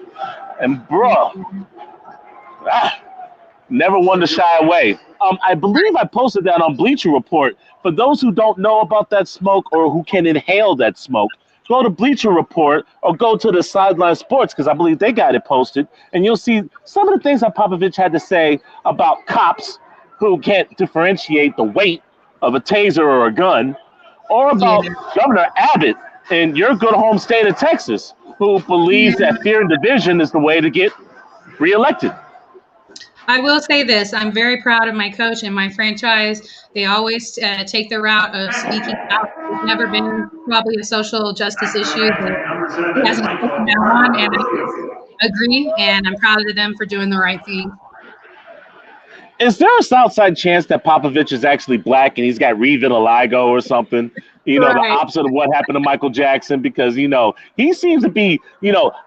And, bro, Never one to shy away. I believe I posted that on Bleacher Report. For those who don't know about that smoke or who can inhale that smoke, go to Bleacher Report or go to the Sideline Sports, because I believe they got it posted, and you'll see some of the things that Popovich had to say about cops who can't differentiate the weight of a taser or a gun, or about Governor Abbott in your good home state of Texas, who believes that fear and division is the way to get reelected. I will say this. I'm very proud of my coach and my franchise. They always take the route of speaking out. There's never been probably a social justice issue that he hasn't spoken down on, and I agree, and I'm proud of them for doing the right thing. Is there a Southside chance that Popovich is actually black and he's got vitiligo or something? You know, Right. the opposite of what happened to Michael Jackson, because, he seems to be,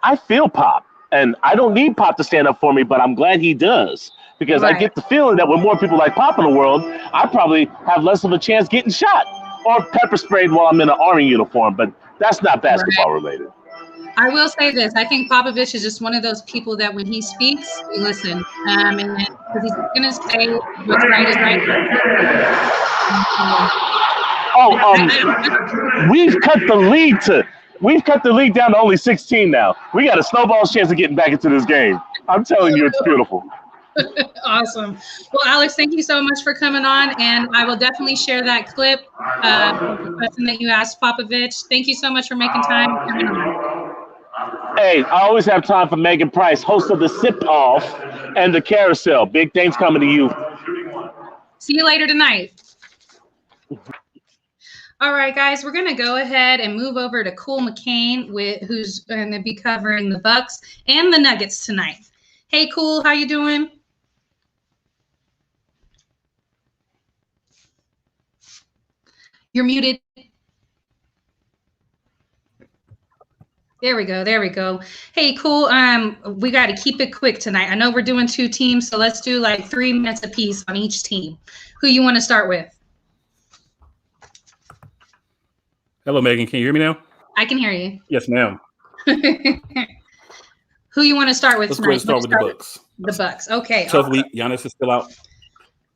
I feel Pop. And I don't need Pop to stand up for me, but I'm glad he does, because I get the feeling that with more people like Pop in the world, I probably have less of a chance getting shot or pepper sprayed while I'm in an Army uniform. But that's not basketball related. I will say this. I think Popovich is just one of those people that when he speaks, you listen. And because he's going to say what's right is right. We've cut the lead down to only 16 now. We got a snowball's chance of getting back into this game. I'm telling you, it's beautiful. Awesome. Well, Alex, thank you so much for coming on, and I will definitely share that clip, the question that you asked Popovich. Thank you so much for making time. Hey, I always have time for Megan Price, host of the Sip Off and the Carousel. Big things coming to you. See you later tonight. All right, guys, we're going to go ahead and move over to Cool McCain, who's going to be covering the Bucks and the Nuggets tonight. Hey, Cool, how you doing? You're muted. There we go. Hey, Cool. We got to keep it quick tonight. I know we're doing 2 teams, so let's do like 3 minutes apiece on each team. Who you want to start with? Hello, Megan. Can you hear me now? I can hear you. Yes, ma'am. Who you want to start with Let's tonight? go and start with the Bucks. The Bucks. Okay. Tough week. Giannis is still out.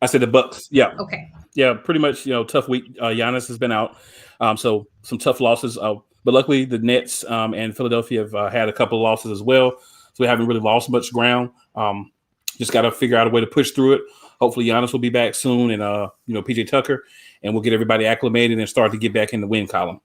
I said the Bucks. Yeah. Okay. Yeah, pretty much, tough week. Giannis has been out. So some tough losses. But luckily, the Nets and Philadelphia have had a couple of losses as well. So we haven't really lost much ground. Just got to figure out a way to push through it. Hopefully, Giannis will be back soon, and PJ Tucker, and we'll get everybody acclimated and start to get back in the win column.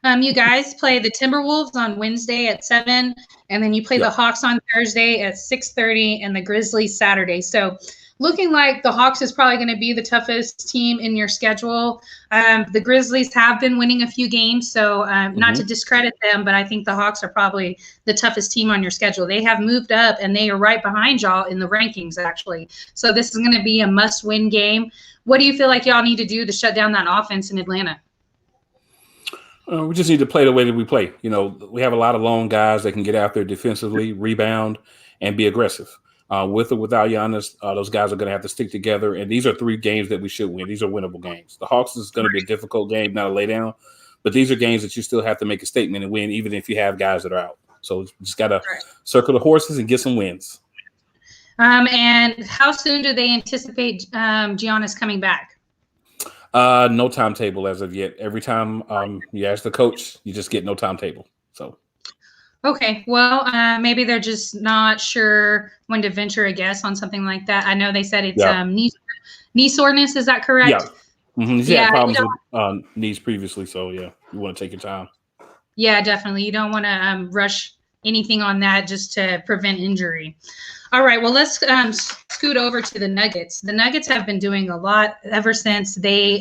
You guys play the Timberwolves on Wednesday at 7, and then you play the Hawks on Thursday at 6:30, and the Grizzlies Saturday. So looking like the Hawks is probably going to be the toughest team in your schedule. The Grizzlies have been winning a few games, so not to discredit them, but I think the Hawks are probably the toughest team on your schedule. They have moved up, and they are right behind y'all in the rankings, actually. So this is going to be a must-win game. What do you feel like y'all need to do to shut down that offense in Atlanta? We just need to play the way that we play. We have a lot of lone guys that can get out there defensively, rebound, and be aggressive. With or without Giannis, those guys are going to have to stick together. And these are 3 games that we should win. These are winnable games. The Hawks is going to be a difficult game, not a lay down. But these are games that you still have to make a statement and win, even if you have guys that are out. So you just got to circle the horses and get some wins. And how soon do they anticipate Giannis coming back? No timetable as of yet. Every time you ask the coach, you just get no timetable. So. Okay, well, maybe they're just not sure when to venture a guess on something like that. I know they said it's knee soreness. Is that correct? Yeah. He's had problems with knees previously, so you want to take your time. Yeah, definitely. You don't want to rush anything on that just to prevent injury. All right, well, let's scoot over to the Nuggets. The Nuggets have been doing a lot ever since they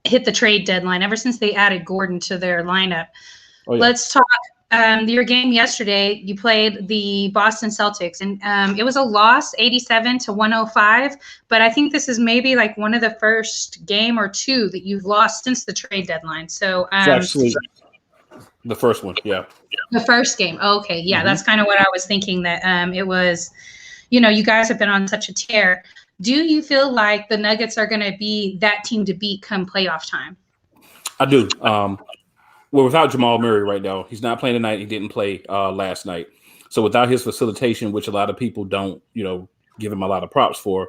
hit the trade deadline, ever since they added Gordon to their lineup. Oh, yeah. Let's talk. Your game yesterday, you played the Boston Celtics, and it was a loss, 87-105. But I think this is maybe like one of the first game or 2 that you've lost since the trade deadline. So it's actually the first one, yeah. The first game. Okay, yeah, that's kind of what I was thinking, that it was, you guys have been on such a tear. Do you feel like the Nuggets are going to be that team to beat come playoff time? I do. Well, without Jamal Murray right now, he's not playing tonight. He didn't play last night. So without his facilitation, which a lot of people don't, give him a lot of props for,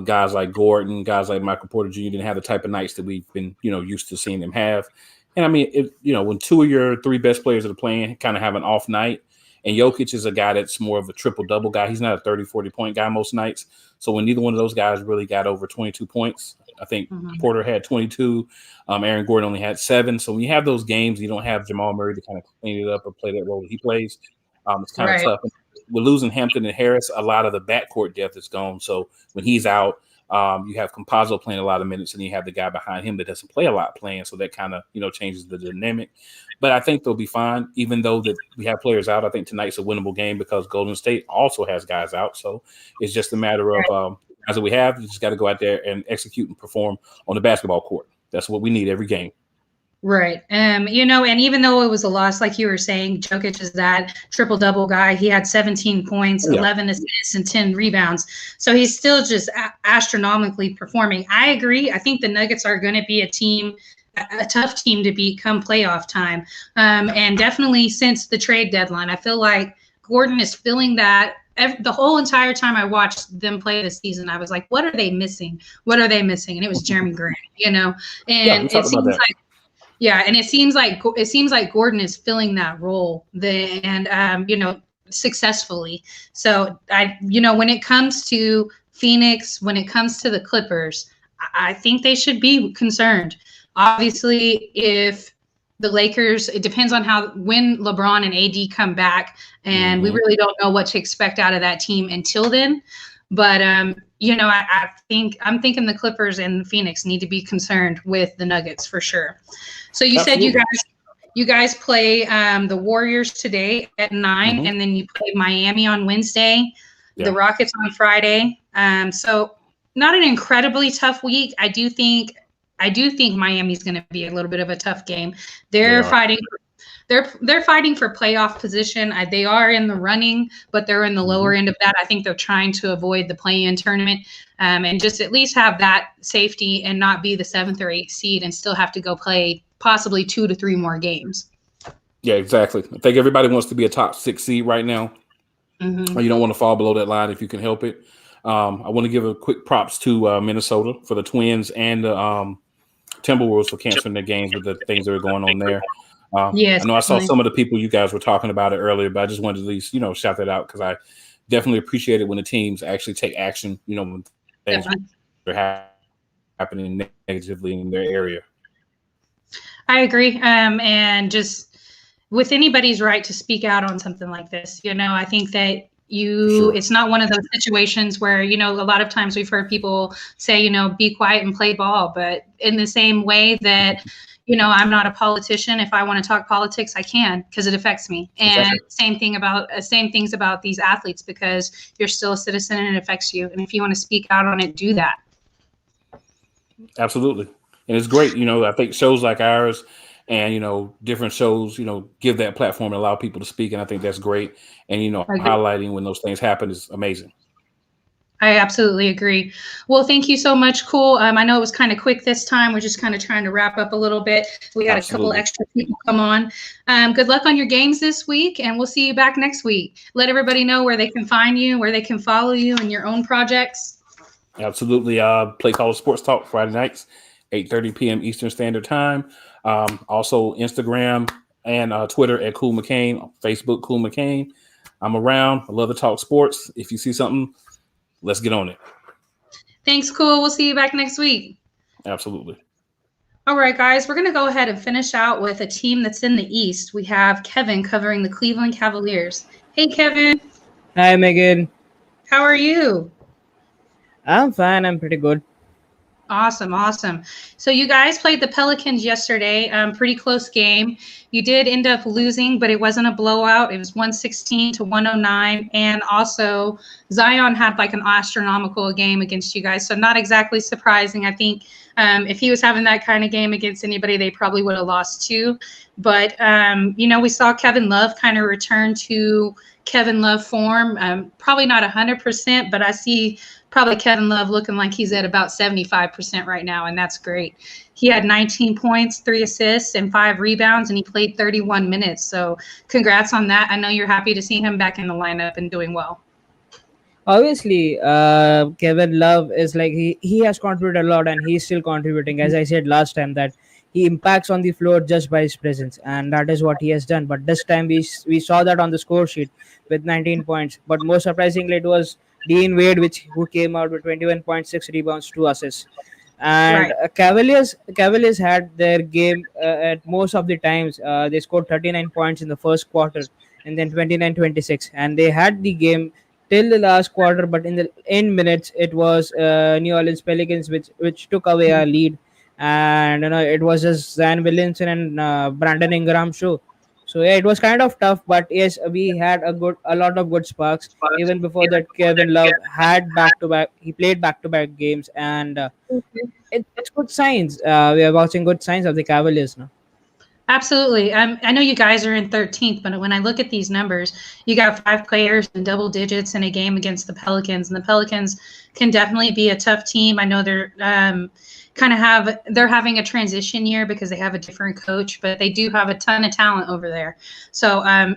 guys like Gordon, guys like Michael Porter Jr. didn't have the type of nights that we've been, used to seeing them have. And I mean, when two of your three best players that are playing kind of have an off night, and Jokic is a guy that's more of a triple-double guy. He's not a 30, 40-point guy most nights. So when neither one of those guys really got over 22 points, I think Porter had 22. Aaron Gordon only had 7. So when you have those games, you don't have Jamal Murray to kind of clean it up or play that role that he plays. It's kind of tough. With losing Hampton and Harris, a lot of the backcourt depth is gone. So when he's out, you have Campazzo playing a lot of minutes, and you have the guy behind him that doesn't play a lot playing. So that kind of, changes the dynamic. But I think they'll be fine, even though that we have players out. I think tonight's a winnable game because Golden State also has guys out. So it's just a matter of guys that we have. You just got to go out there and execute and perform on the basketball court. That's what we need every game. Right. And even though it was a loss, like you were saying, Jokic is that triple-double guy. He had 17 points, 11 assists, and 10 rebounds. So he's still just astronomically performing. I agree. I think the Nuggets are going to be a tough team to beat come playoff time. And definitely since the trade deadline, I feel like Gordon is filling that. The whole entire time I watched them play this season, I was like, what are they missing? What are they missing? And it was Jeremy Grant, and it seems like, and it seems like Gordon is filling that role successfully. So when it comes to Phoenix, when it comes to the Clippers, I think they should be concerned. Obviously, if the Lakers, it depends on when LeBron and AD come back, and we really don't know what to expect out of that team until then. But I'm thinking the Clippers and Phoenix need to be concerned with the Nuggets for sure. So you said you guys play the Warriors today at 9, and then you play Miami on Wednesday, the Rockets on Friday. So not an incredibly tough week. I do think Miami's going to be a little bit of a tough game. They're fighting for playoff position. They are in the running, but they're in the lower end of that. I think they're trying to avoid the play-in tournament and just at least have that safety and not be the 7th or 8th seed and still have to go play possibly 2 to 3 more games. Yeah, exactly. I think everybody wants to be a top 6 seed right now. Or you don't want to fall below that line if you can help it. I want to give a quick props to Minnesota for the Twins and the Timberwolves for canceling their games with the things that are going on there. Yes, I know I saw some of the people you guys were talking about it earlier, but I just wanted to at least, shout that out because I definitely appreciate it when the teams actually take action, when things are happening negatively in their area. I agree. And just with anybody's right to speak out on something like this, I think that it's not one of those situations where, a lot of times we've heard people say, be quiet and play ball. But in the same way that, I'm not a politician. If I want to talk politics, I can because it affects me. And same things about these athletes because you're still a citizen and it affects you. And if you want to speak out on it, do that. Absolutely. And it's great. I think shows like ours and, different shows, give that platform and allow people to speak. And I think that's great. And, highlighting when those things happen is amazing. I absolutely agree. Well, thank you so much. Cool. I know it was kind of quick this time. We're just kind of trying to wrap up a little bit. We got a couple extra people come on. Good luck on your games this week, and we'll see you back next week. Let everybody know where they can find you, where they can follow you and your own projects. Absolutely. Play College Sports Talk Friday nights, 8:30 p.m. Eastern Standard Time. Also Instagram and Twitter at Cool McCain, Facebook Cool McCain. I'm around. I love to talk sports. If you see something, let's get on it. Thanks, Cool. We'll see you back next week. Absolutely. All right, guys, we're going to go ahead and finish out with a team that's in the East. We have Kevin covering the Cleveland Cavaliers. Hey, Kevin. Hi, Megan. How are you? I'm fine. I'm pretty good. Awesome. So you guys played the Pelicans yesterday. Pretty close game. You did end up losing, but it wasn't a blowout. It was 116-109. And also Zion had like an astronomical game against you guys. So not exactly surprising. I think if he was having that kind of game against anybody, they probably would have lost too. But, we saw Kevin Love kind of return to Kevin Love form. Probably not 100%, but I see probably Kevin Love looking like he's at about 75% right now, and that's great. He had 19 points, 3 assists, and 5 rebounds, and he played 31 minutes. So congrats on that. I know you're happy to see him back in the lineup and doing well. Obviously, Kevin Love is like he has contributed a lot, and he's still contributing. As I said last time, that he impacts on the floor just by his presence, and that is what he has done. But this time we saw that on the score sheet with 19 points. But more surprisingly, it was Dean Wade who came out with 21.6 rebounds, 2 assists. And Cavaliers had their game at most of the times. They scored 39 points in the first quarter, and then 29-26, and they had the game till the last quarter, but in the end minutes, it was New Orleans Pelicans which took away our lead, and it was just Zion Williamson and Brandon Ingram show. So yeah, it was kind of tough, but yes, we had a lot of good sparks. Even before that, Kevin Love had he played back-to-back games, and it's good signs. We are watching good signs of the Cavaliers now. Absolutely. I know you guys are in 13th, but when I look at these numbers, you got 5 players in double digits in a game against the Pelicans, and the Pelicans can definitely be a tough team. I know they're they're having a transition year because they have a different coach, but they do have a ton of talent over there. So, I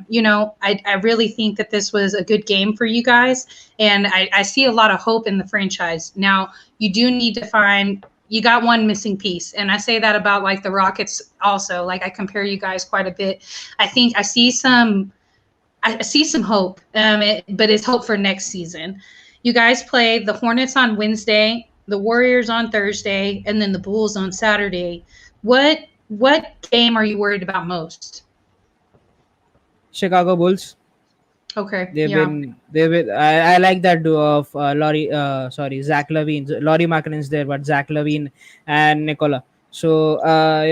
really think that this was a good game for you guys, and I see a lot of hope in the franchise. Now, you do need to you got one missing piece. And I say that about like the Rockets also. Like I compare you guys quite a bit. I think I see some hope, but it's hope for next season. You guys play the Hornets on Wednesday, the Warriors on Thursday, and then the Bulls on Saturday. What game are you worried about most? Chicago Bulls. Okay. They've been. I like that duo of Zach LaVine. Laurie Markkanen's there, but Zach LaVine and Nikola. So I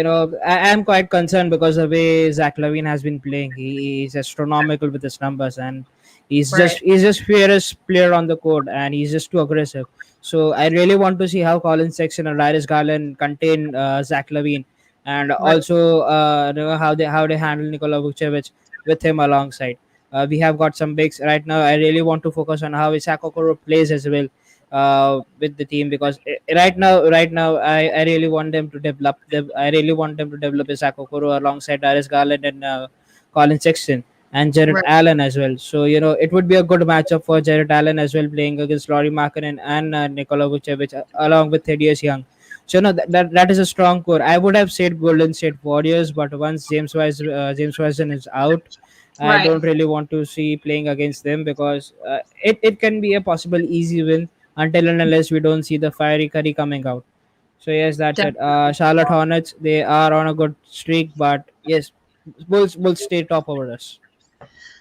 am quite concerned because the way Zach LaVine has been playing, he's astronomical with his numbers, and he's just fierce player on the court, and he's just too aggressive. So I really want to see how Colin Sexton and Darius Garland contain Zach LaVine, and also how they handle Nikola Vucevic with him alongside. We have got some bigs right now. I really want to focus on how Isaac Okoro plays as well with the team, because right now, I really want them to develop. I really want them to develop Isaac Okoro alongside Darius Garland and Colin Sexton and Jarrett Allen as well. So it would be a good matchup for Jarrett Allen as well, playing against Laurie Markkanen and Nikola Vucevic along with Thaddeus Young. So that is a strong core. I would have said Golden State Warriors, but once James Wiseman is out, I don't really want to see playing against them, because it can be a possible easy win until and unless we don't see the fiery Curry coming out. So yes, that's it. Charlotte Hornets, they are on a good streak, but yes, Bulls stay top over us.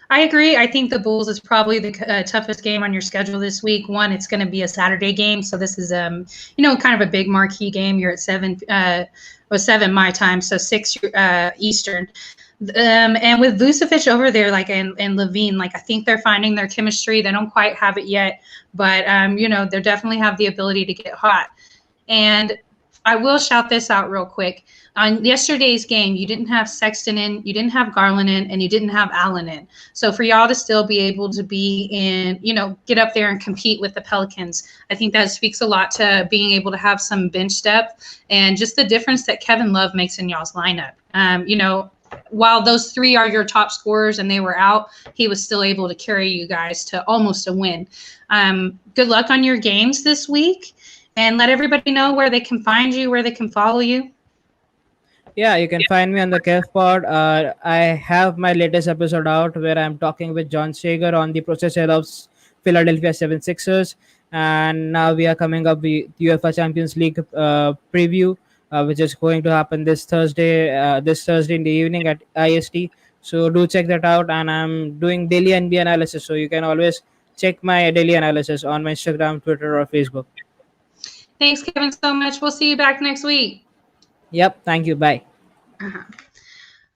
I agree. I think the Bulls is probably the toughest game on your schedule this week. One, it's going to be a Saturday game, so this is kind of a big marquee game. You're at 7 my time, so 6 Eastern. And with Vucevic over there, and LaVine, I think they're finding their chemistry. They don't quite have it yet, but they definitely have the ability to get hot. And I will shout this out real quick. On yesterday's game, you didn't have Sexton in, you didn't have Garland in, and you didn't have Allen in. So for y'all to still be able to be in, get up there and compete with the Pelicans, I think that speaks a lot to being able to have some bench depth and just the difference that Kevin Love makes in y'all's lineup. While those 3 are your top scorers and they were out, he was still able to carry you guys to almost a win. Good luck on your games this week, and let everybody know where they can find you, where they can follow you. Yeah, you can find me on the Kev Pod. I have my latest episode out where I'm talking with John Sager on the process of Philadelphia 76ers. And now we are coming up with UEFA Champions League preview, which is going to happen this Thursday in the evening at IST. So do check that out. And I'm doing daily NBA analysis, so you can always check my daily analysis on my Instagram, Twitter, or Facebook. Thanks, Kevin, so much. We'll see you back next week. Yep. Thank you. Bye.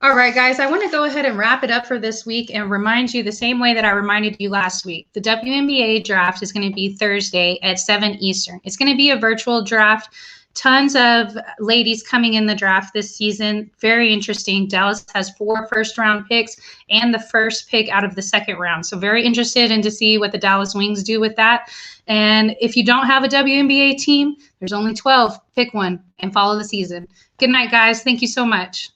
All right, guys, I want to go ahead and wrap it up for this week and remind you the same way that I reminded you last week. The WNBA draft is going to be Thursday at 7 Eastern. It's going to be a virtual draft. Tons of ladies coming in the draft this season. Very interesting. Dallas has 4 first-round picks and the first pick out of the second round. So very interested in to see what the Dallas Wings do with that. And if you don't have a WNBA team, there's only 12. Pick one and follow the season. Good night, guys. Thank you so much.